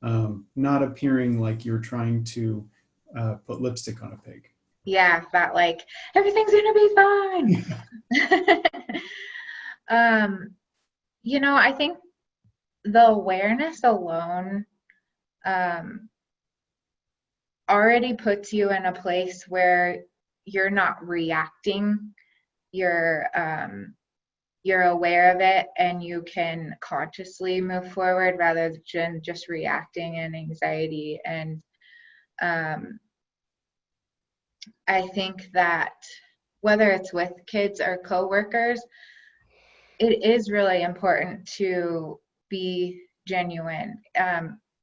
not appearing like you're trying to put lipstick on a pig? Yeah, that like everything's gonna be fine. You know, I think the awareness alone already puts you in a place where you're not reacting. You're aware of it, and you can consciously move forward rather than just reacting in anxiety. And I think that whether it's with kids or coworkers, it is really important to be genuine.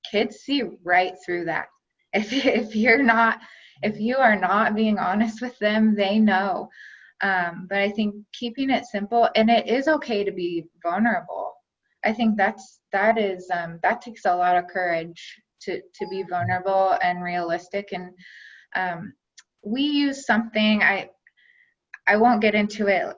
Kids see right through that. If you are not being honest with them, they know. But I think keeping it simple, and it is okay to be vulnerable. I think that takes a lot of courage to be vulnerable and realistic. And we use something, I won't get into it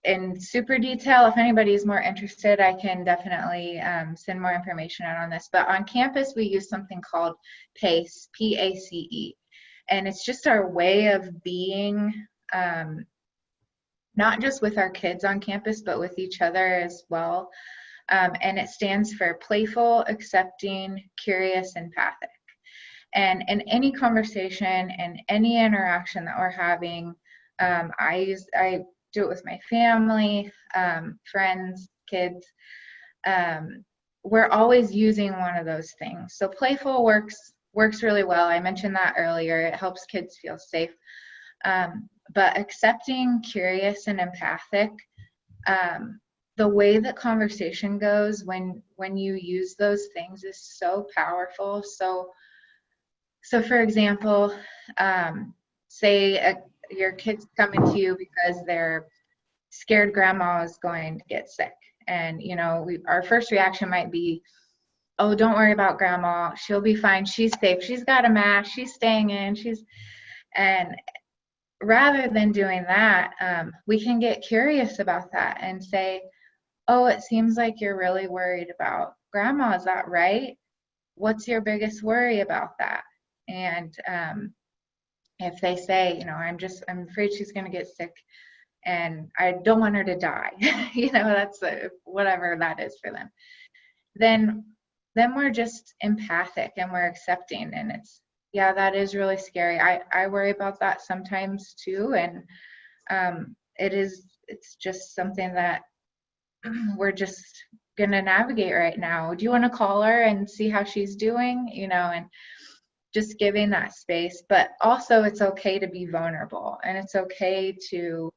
in super detail. If anybody's more interested, I can definitely send more information out on this. But on campus, we use something called PACE, P-A-C-E. And it's just our way of being, not just with our kids on campus, but with each other as well. And it stands for playful, accepting, curious, empathic. And in any conversation and any interaction that we're having, I do it with my family, friends, kids. We're always using one of those things. So playful works works really well. I mentioned that earlier. It helps kids feel safe. But accepting, curious, and empathic, the way that conversation goes when you use those things is so powerful. So for example, say your kid's coming to you because they're scared grandma is going to get sick. And, you know, our first reaction might be, oh, don't worry about grandma. She'll be fine. She's safe. She's got a mask. She's staying in. And rather than doing that, we can get curious about that and say, oh, it seems like you're really worried about grandma. Is that right? What's your biggest worry about that? And if they say, you know, I'm afraid she's going to get sick and I don't want her to die, you know, that's whatever that is for them. Then we're just empathic and we're accepting, and it's, yeah, that is really scary. I worry about that sometimes too. And it's just something that we're just going to navigate right now. Do you want to call her and see how she's doing? You know, and just giving that space. But also it's okay to be vulnerable, and it's okay to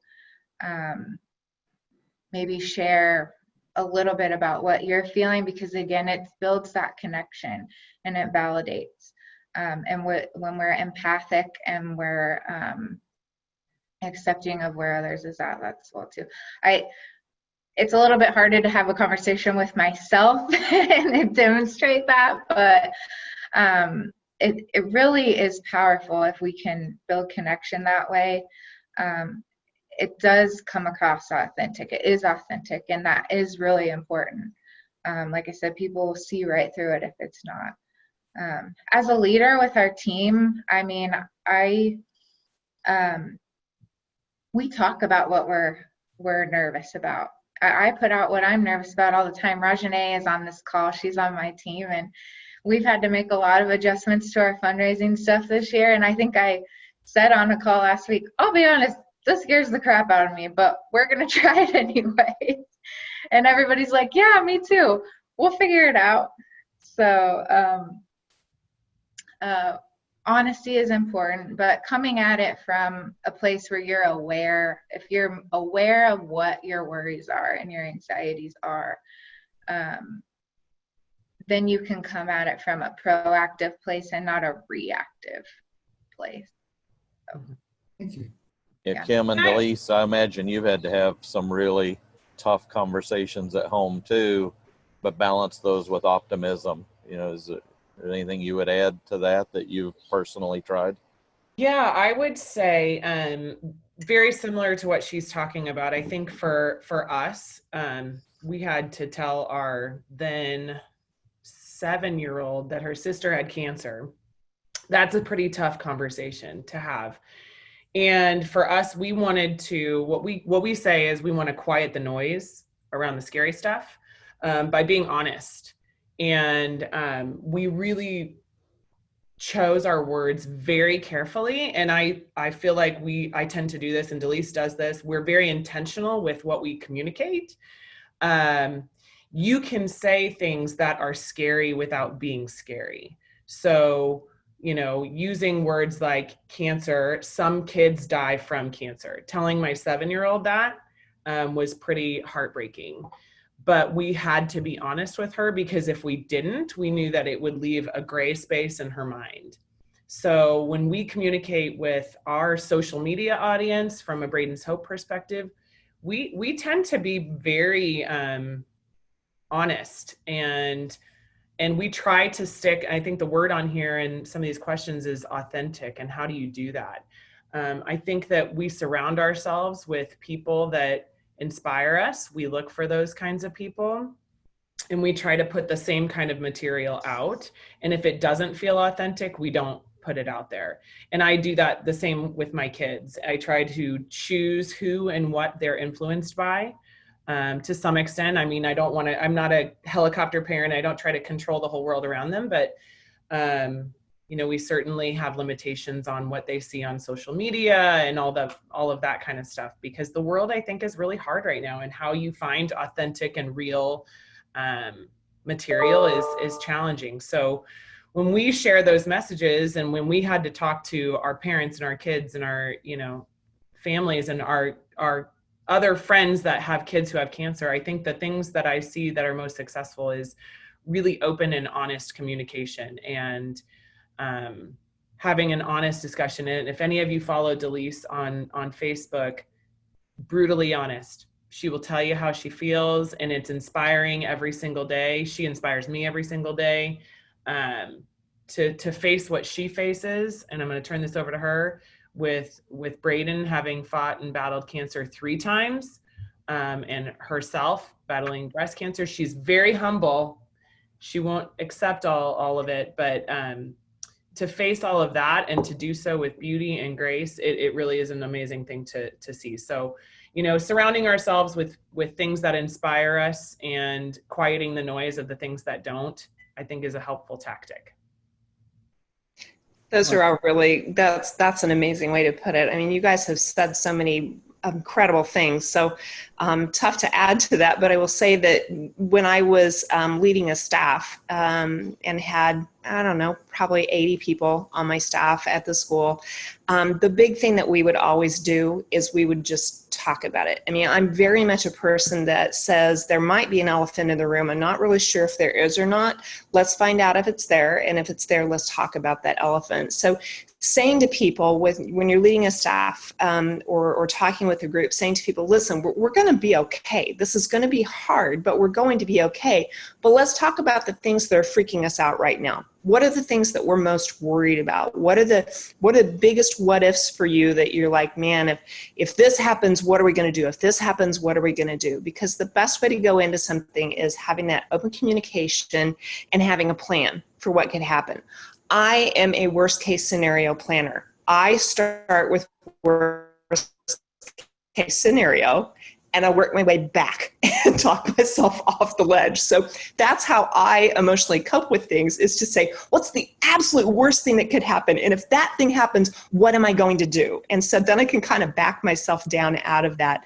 maybe share a little bit about what you're feeling, because again, it builds that connection and it validates. And when we're empathic and we're accepting of where others is at, that's well too. It's a little bit harder to have a conversation with myself and demonstrate that, but it really is powerful if we can build connection that way. It does come across authentic. It is authentic, and that is really important. Like I said, people will see right through it if it's not. As a leader with our team, I mean, we talk about what we're nervous about. I put out what I'm nervous about all the time. Rajane is on this call. She's on my team, and we've had to make a lot of adjustments to our fundraising stuff this year. And I think I said on a call last week, I'll be honest, this scares the crap out of me, but we're going to try it anyway. And everybody's like, yeah, me too. We'll figure it out. So honesty is important, but coming at it from a place where you're aware, if you're aware of what your worries are and your anxieties are, then you can come at it from a proactive place and not a reactive place. So. Thank you. Yeah, Kim and Deliece, I imagine you've had to have some really tough conversations at home too, but balance those with optimism. You know, is there anything you would add to that you've personally tried? Yeah, I would say very similar to what she's talking about. I think for us, we had to tell our then 7-year-old that her sister had cancer. That's a pretty tough conversation to have. And for us, we wanted to, what we say is we want to quiet the noise around the scary stuff by being honest. And we really chose our words very carefully. And I feel like I tend to do this, and Deliece does this. We're very intentional with what we communicate. You can say things that are scary without being scary. So, you know, using words like cancer, some kids die from cancer. Telling my 7-year-old that was pretty heartbreaking. But we had to be honest with her, because if we didn't, we knew that it would leave a gray space in her mind. So when we communicate with our social media audience from a Braden's Hope perspective, we tend to be very honest, and we try to stick, I think the word on here in some of these questions is authentic. And how do you do that? I think that we surround ourselves with people that inspire us. We look for those kinds of people, and we try to put the same kind of material out. And if it doesn't feel authentic, we don't put it out there. And I do that the same with my kids. I try to choose who and what they're influenced by. To some extent. I mean, I'm not a helicopter parent. I don't try to control the whole world around them, but, you know, we certainly have limitations on what they see on social media and all of that kind of stuff, because the world, I think, is really hard right now, and how you find authentic and real material is challenging. So when we share those messages, and when we had to talk to our parents and our kids and our, families and our other friends that have kids who have cancer, I think the things that I see that are most successful is really open and honest communication, and having an honest discussion. And if any of you follow Deliece on Facebook, brutally honest. She will tell you how she feels, and it's inspiring every single day. She inspires me every single day to face what she faces. And I'm going to turn this over to her with Braden having fought and battled cancer 3 times, and herself battling breast cancer. She's very humble. She won't accept all of it, but to face all of that and to do so with beauty and grace, it really is an amazing thing to see. So, surrounding ourselves with things that inspire us and quieting the noise of the things that don't, I think is a helpful tactic. Those are all really, that's an amazing way to put it. I mean, you guys have said so many incredible things. So tough to add to that, but I will say that when I was leading a staff and had, I don't know, probably 80 people on my staff at the school, the big thing that we would always do is we would just talk about it. I mean, I'm very much a person that says there might be an elephant in the room. I'm not really sure if there is or not. Let's find out if it's there. And if it's there, let's talk about that elephant. So saying to people when you're leading a staff or talking with a group, saying to people, listen, we're going to be okay. This is going to be hard, but we're going to be okay. But let's talk about the things that are freaking us out right now. What are the things that we're most worried about? What are the biggest what ifs for you that you're like, man, if this happens, what are we going to do? If this happens, what are we going to do? Because the best way to go into something is having that open communication and having a plan for what could happen. I am a worst case scenario planner. I start with worst case scenario, and I work my way back and talk myself off the ledge. So that's how I emotionally cope with things, is to say, what's the absolute worst thing that could happen? And if that thing happens, what am I going to do? And so then I can kind of back myself down out of that.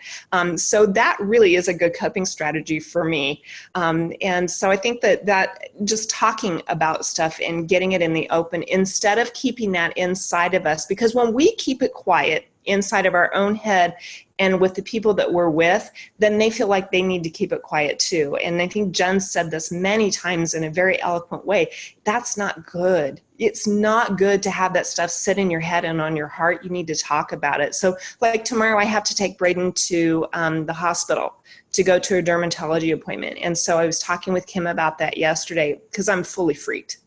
So that really is a good coping strategy for me. And so I think that just talking about stuff and getting it in the open, instead of keeping that inside of us, because when we keep it quiet inside of our own head and with the people that we're with, then they feel like they need to keep it quiet too. And I think Jen said this many times in a very eloquent way. That's not good. It's not good to have that stuff sit in your head and on your heart. You need to talk about it. So like tomorrow, I have to take Braden to the hospital to go to a dermatology appointment. And so I was talking with Kim about that yesterday, because I'm fully freaked.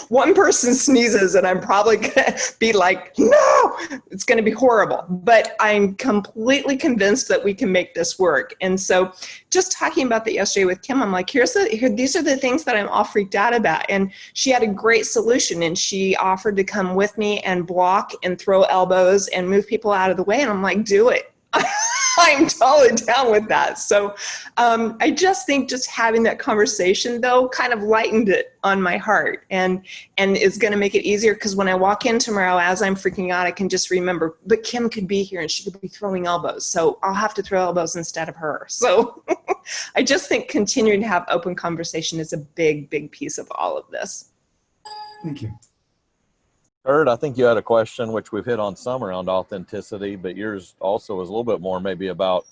One person sneezes and I'm probably gonna be like, no, it's gonna be horrible. But I'm completely convinced that we can make this work. And so just talking about that yesterday with Kim, I'm like, these are the things that I'm all freaked out about. And she had a great solution, and she offered to come with me and block and throw elbows and move people out of the way. And I'm like, do it. I'm totally down with that. So I just think just having that conversation, though, kind of lightened it on my heart, and it's going to make it easier, because when I walk in tomorrow, as I'm freaking out, I can just remember, but Kim could be here and she could be throwing elbows. So I'll have to throw elbows instead of her. So I just think continuing to have open conversation is a big, big piece of all of this. Thank you. Curt, I think you had a question, which we've hit on some around authenticity, but yours also was a little bit more maybe about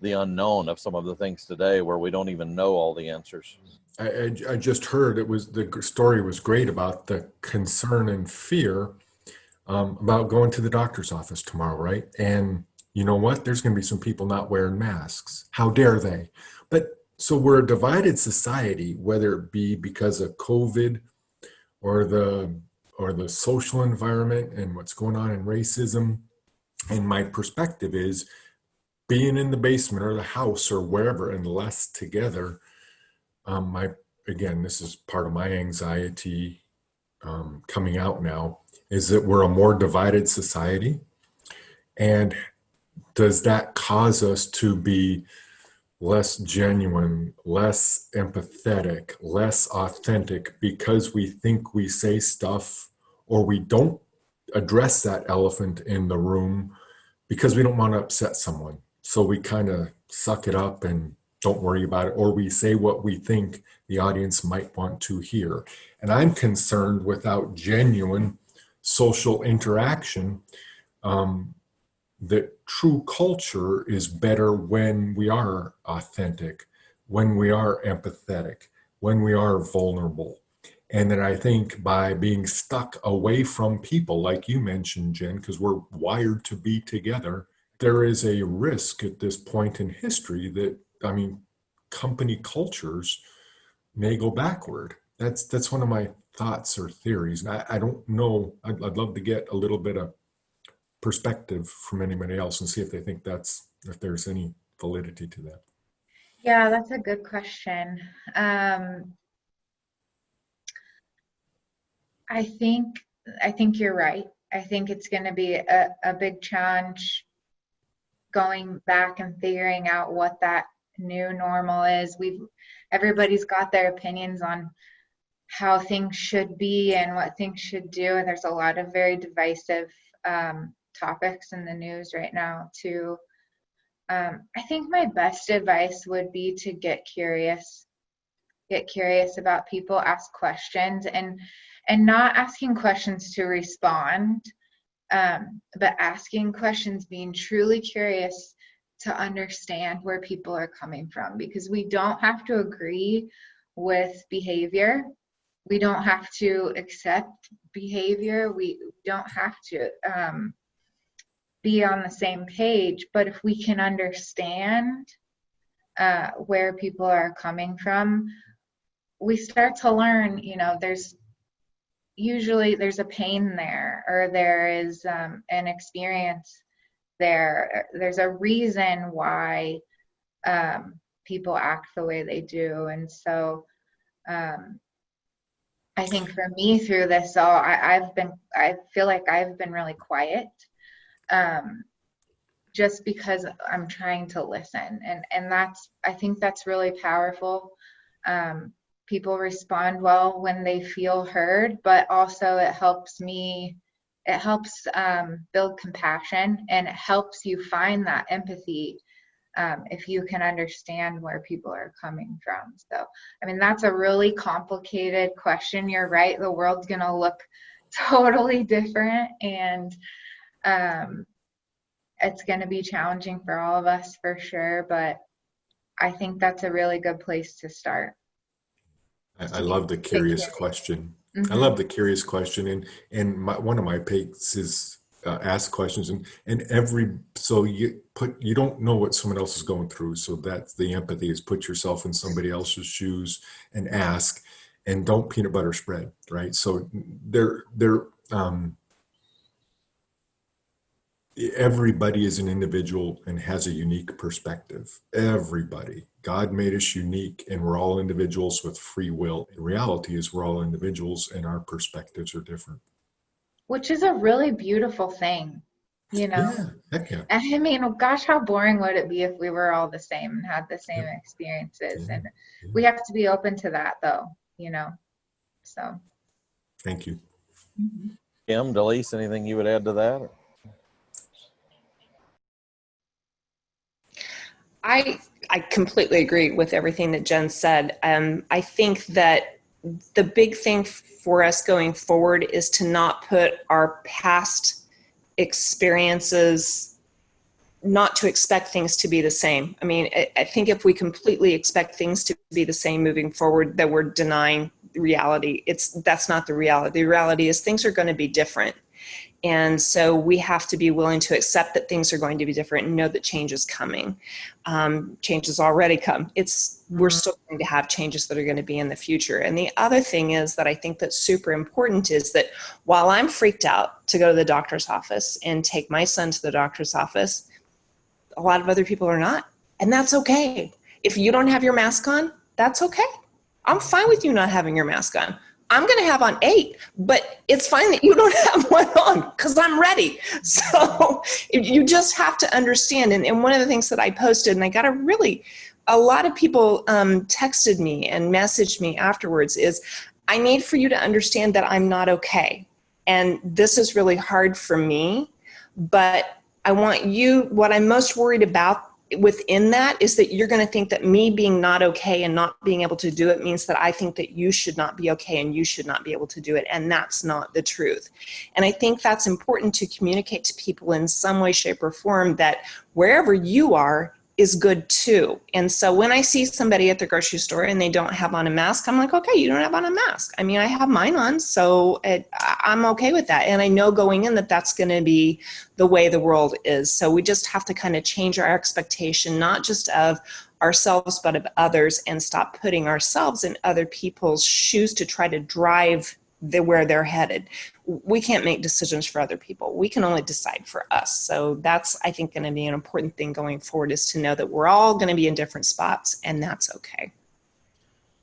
the unknown of some of the things today where we don't even know all the answers. I just heard the story was great about the concern and fear about going to the doctor's office tomorrow, right? And you know what? There's going to be some people not wearing masks. How dare they? But so we're a divided society, whether it be because of COVID or the social environment and what's going on in racism. And my perspective is being in the basement or the house or wherever and less together. Again, this is part of my anxiety coming out now, is that we're a more divided society. And does that cause us to be less genuine, less empathetic, less authentic, because we think we say stuff, or we don't address that elephant in the room because we don't want to upset someone? So we kind of suck it up and don't worry about it, or we say what we think the audience might want to hear. And I'm concerned without genuine social interaction, that true culture is better when we are authentic, when we are empathetic, when we are vulnerable. And then I think by being stuck away from people, like you mentioned, Jen, because we're wired to be together, there is a risk at this point in history that, I mean, company cultures may go backward. That's one of my thoughts or theories. And I don't know. I'd love to get a little bit of perspective from anybody else and see if they think if there's any validity to that. Yeah, that's a good question. I think you're right. I think it's going to be a big challenge going back and figuring out what that new normal is. Everybody's got their opinions on how things should be and what things should do, and there's a lot of very divisive topics in the news right now too. I think my best advice would be to get curious about people, ask questions, and not asking questions to respond, but asking questions, being truly curious to understand where people are coming from, because we don't have to agree with behavior. We don't have to accept behavior. We don't have to be on the same page, but if we can understand where people are coming from, we start to learn, there's a pain there, or there is an experience there. There's a reason why people act the way they do. And so I think for me through this all, I feel like I've been really quiet, just because I'm trying to listen. And I think that's really powerful. People respond well when they feel heard, but also it helps build compassion, and it helps you find that empathy if you can understand where people are coming from. So, I mean, that's a really complicated question. You're right. The world's going to look totally different, and it's going to be challenging for all of us for sure, but I think that's a really good place to start. I love the curious question. Mm-hmm. I love the curious question, and one of my picks is ask questions, so you don't know what someone else is going through, so that's the empathy, is put yourself in somebody else's shoes and ask, and don't peanut butter spread, right? So everybody is an individual and has a unique perspective. Everybody. God made us unique, and we're all individuals with free will. The reality is we're all individuals and our perspectives are different. Which is a really beautiful thing, Yeah, heck yeah. I mean, gosh, how boring would it be if we were all the same and had the same experiences? And we have to be open to that, though, so. Thank you. Mm-hmm. Kim, Deliece, anything you would add to that? I completely agree with everything that Jen said. I think that the big thing for us going forward is to not put our past experiences, not to expect things to be the same. I mean, I think if we completely expect things to be the same moving forward, that we're denying reality. That's not the reality. The reality is things are going to be different. And so we have to be willing to accept that things are going to be different and know that change is coming. Change has already come. We're still going to have changes that are going to be in the future. And the other thing is that I think that's super important is that while I'm freaked out to go to the doctor's office and take my son to the doctor's office, a lot of other people are not. And that's okay. If you don't have your mask on, that's okay. I'm fine with you not having your mask on. I'm going to have on 8, but it's fine that you don't have one on because I'm ready. So you just have to understand. And one of the things that I posted, and I got a lot of people texted me and messaged me afterwards, is I need for you to understand that I'm not okay. And this is really hard for me, but I want you, what I'm most worried about within that is that you're going to think that me being not okay and not being able to do it means that I think that you should not be okay and you should not be able to do it. And that's not the truth. And I think that's important to communicate to people in some way, shape, or form, that wherever you are is good too. And so when I see somebody at the grocery store and they don't have on a mask, I'm like, okay, you don't have on a mask. I mean, I have mine on, so I'm okay with that. And I know going in that that's going to be the way the world is. So we just have to kind of change our expectation, not just of ourselves, but of others, and stop putting ourselves in other people's shoes to try to drive where they're headed. We can't make decisions for other people. We can only decide for us. So that's, I think, going to be an important thing going forward, is to know that we're all going to be in different spots, and that's okay.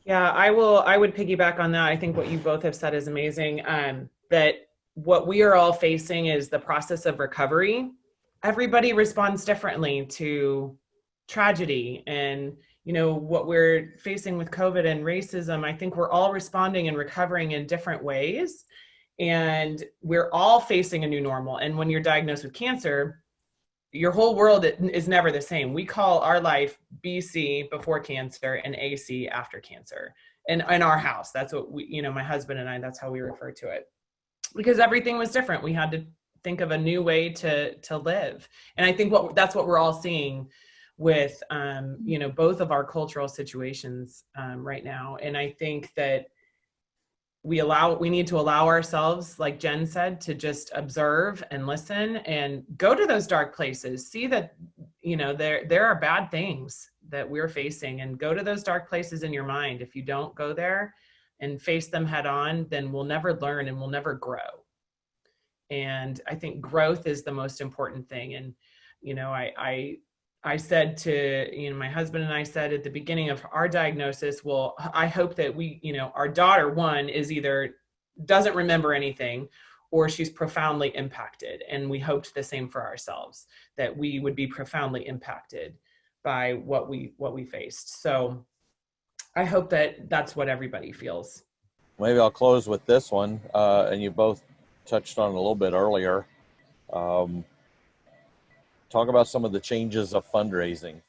Yeah, I would piggyback on that. I think what you both have said is amazing. That what we are all facing is the process of recovery. Everybody responds differently to tragedy, and what we're facing with COVID and racism. I think we're all responding and recovering in different ways, and we're all facing a new normal. And when you're diagnosed with cancer, your whole world is never the same. We call our life BC before cancer and AC after cancer. And in our house, that's what we, my husband and I, that's how we refer to it, because everything was different. We had to think of a new way to live. And I think that's what we're all seeing with, both of our cultural situations right now. And I think that we need to allow ourselves, like Jen said, to just observe and listen and go to those dark places. See that, there are bad things that we're facing, and go to those dark places in your mind. If you don't go there and face them head on, then we'll never learn and we'll never grow. And I think growth is the most important thing. And, I said to, my husband and I said at the beginning of our diagnosis, well, I hope that our daughter, one, is either doesn't remember anything, or she's profoundly impacted. And we hoped the same for ourselves, that we would be profoundly impacted by what we faced. So I hope that that's what everybody feels. Maybe I'll close with this one. And you both touched on it a little bit earlier. Talk about some of the changes of fundraising.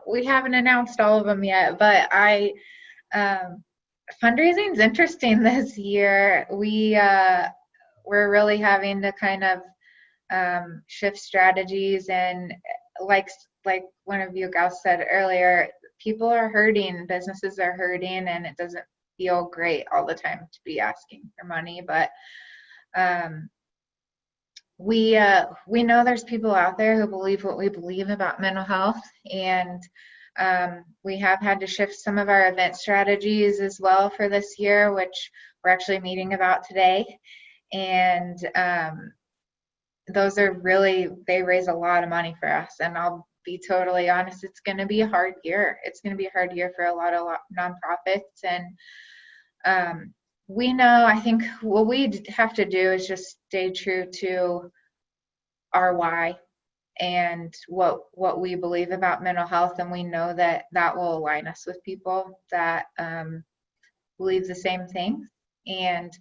We haven't announced all of them yet, but fundraising is interesting this year. We're really having to kind of shift strategies, and like one of you guys said earlier, people are hurting, businesses are hurting, and it doesn't feel great all the time to be asking for money, but we know there's people out there who believe what we believe about mental health, and we have had to shift some of our event strategies as well for this year, which we're actually meeting about today. And those are they raise a lot of money for us, and I'll be totally honest, it's going to be a hard year. It's going to be a hard year for a lot of nonprofits, and we know, I think what we have to do is just stay true to our why and what we believe about mental health, and we know that will align us with people that believe the same things. And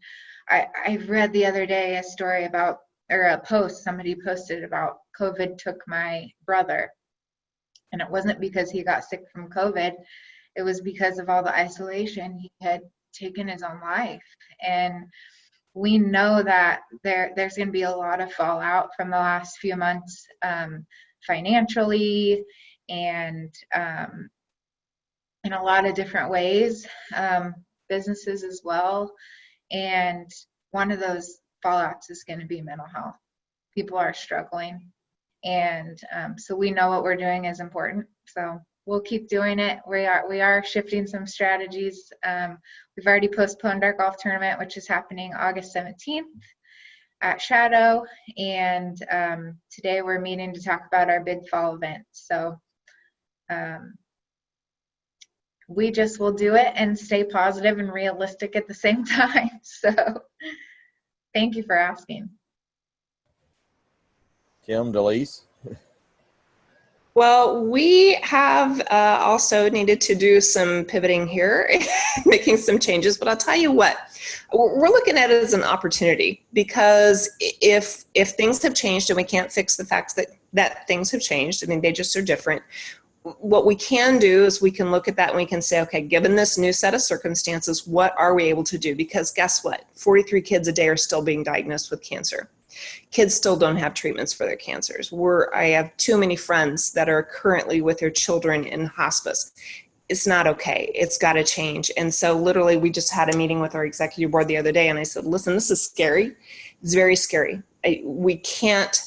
I read the other day a story about, or a post somebody posted about COVID took my brother, and it wasn't because he got sick from COVID, it was because of all the isolation. He had taken his own life, and we know that there's going to be a lot of fallout from the last few months, financially and in a lot of different ways, businesses as well. And one of those fallouts is going to be mental health. People are struggling, and so we know what we're doing is important. So we'll keep doing it. We are shifting some strategies. We've already postponed our golf tournament, which is happening August 17th at Shadow. And today we're meeting to talk about our big fall event. So we just will do it and stay positive and realistic at the same time. So thank you for asking. Kim, Deliece? Well, we have also needed to do some pivoting here, making some changes, but I'll tell you what, we're looking at it as an opportunity, because if things have changed and we can't fix the fact that that things have changed. I mean, they just are different. What we can do is we can look at that and we can say, okay, given this new set of circumstances, what are we able to do? Because guess what? 43 kids a day are still being diagnosed with cancer. Kids still don't have treatments for their cancers. I have too many friends that are currently with their children in hospice. It's not okay. It's got to change. And so literally we just had a meeting with our executive board the other day and I said, listen, this is scary. It's very scary. We can't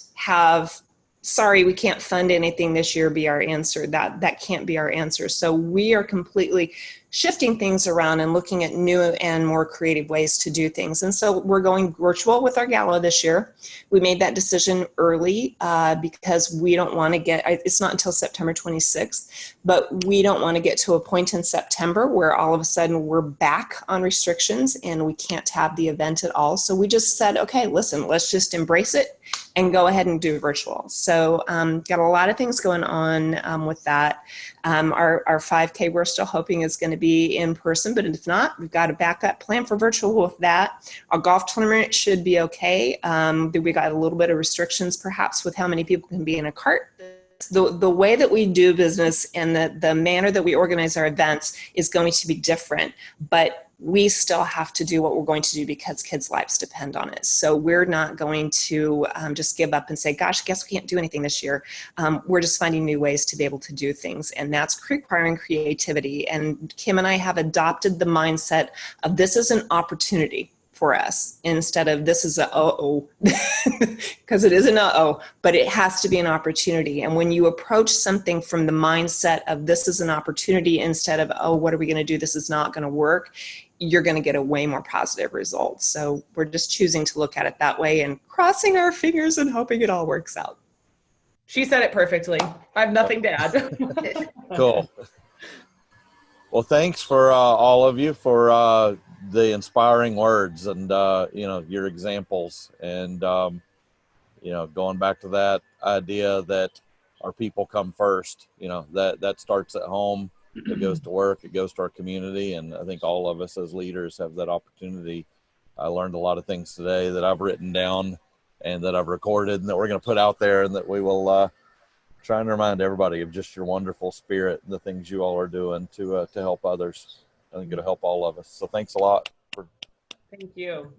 fund anything this year be our answer. That can't be our answer. So we are completely shifting things around and looking at new and more creative ways to do things. And so we're going virtual with our gala this year. We made that decision early because we don't want to it's not until September 26th, but we don't want to get to a point in September where all of a sudden we're back on restrictions and we can't have the event at all. So we just said, okay, listen, let's just embrace it and go ahead and do virtual. So got a lot of things going on with that. Our 5K we're still hoping is going to be in person, but if not, we've got a backup plan for virtual with that. Our golf tournament should be okay. We got a little bit of restrictions perhaps with how many people can be in a cart. The way that we do business and the manner that we organize our events is going to be different, but we still have to do what we're going to do because kids' lives depend on it. So we're not going to just give up and say, gosh, I guess we can't do anything this year. We're just finding new ways to be able to do things. And that's requiring creativity. And Kim and I have adopted the mindset of this is an opportunity for us instead of this is a uh-oh, because it is an uh-oh, but it has to be an opportunity. And when you approach something from the mindset of this is an opportunity instead of, oh, what are we going to do? This is not going to work. You're going to get a way more positive result. So we're just choosing to look at it that way and crossing our fingers and hoping it all works out. She said it perfectly. I have nothing to add. Cool. Well, thanks for all of you for the inspiring words and your examples, and going back to that idea that our people come first. That starts at home. It goes to work. It goes to our community, and I think all of us as leaders have that opportunity. I learned a lot of things today that I've written down and that I've recorded and that we're going to put out there, and that we will try and remind everybody of just your wonderful spirit and the things you all are doing to help others. I think it'll help all of us. So thanks a lot. Thank you.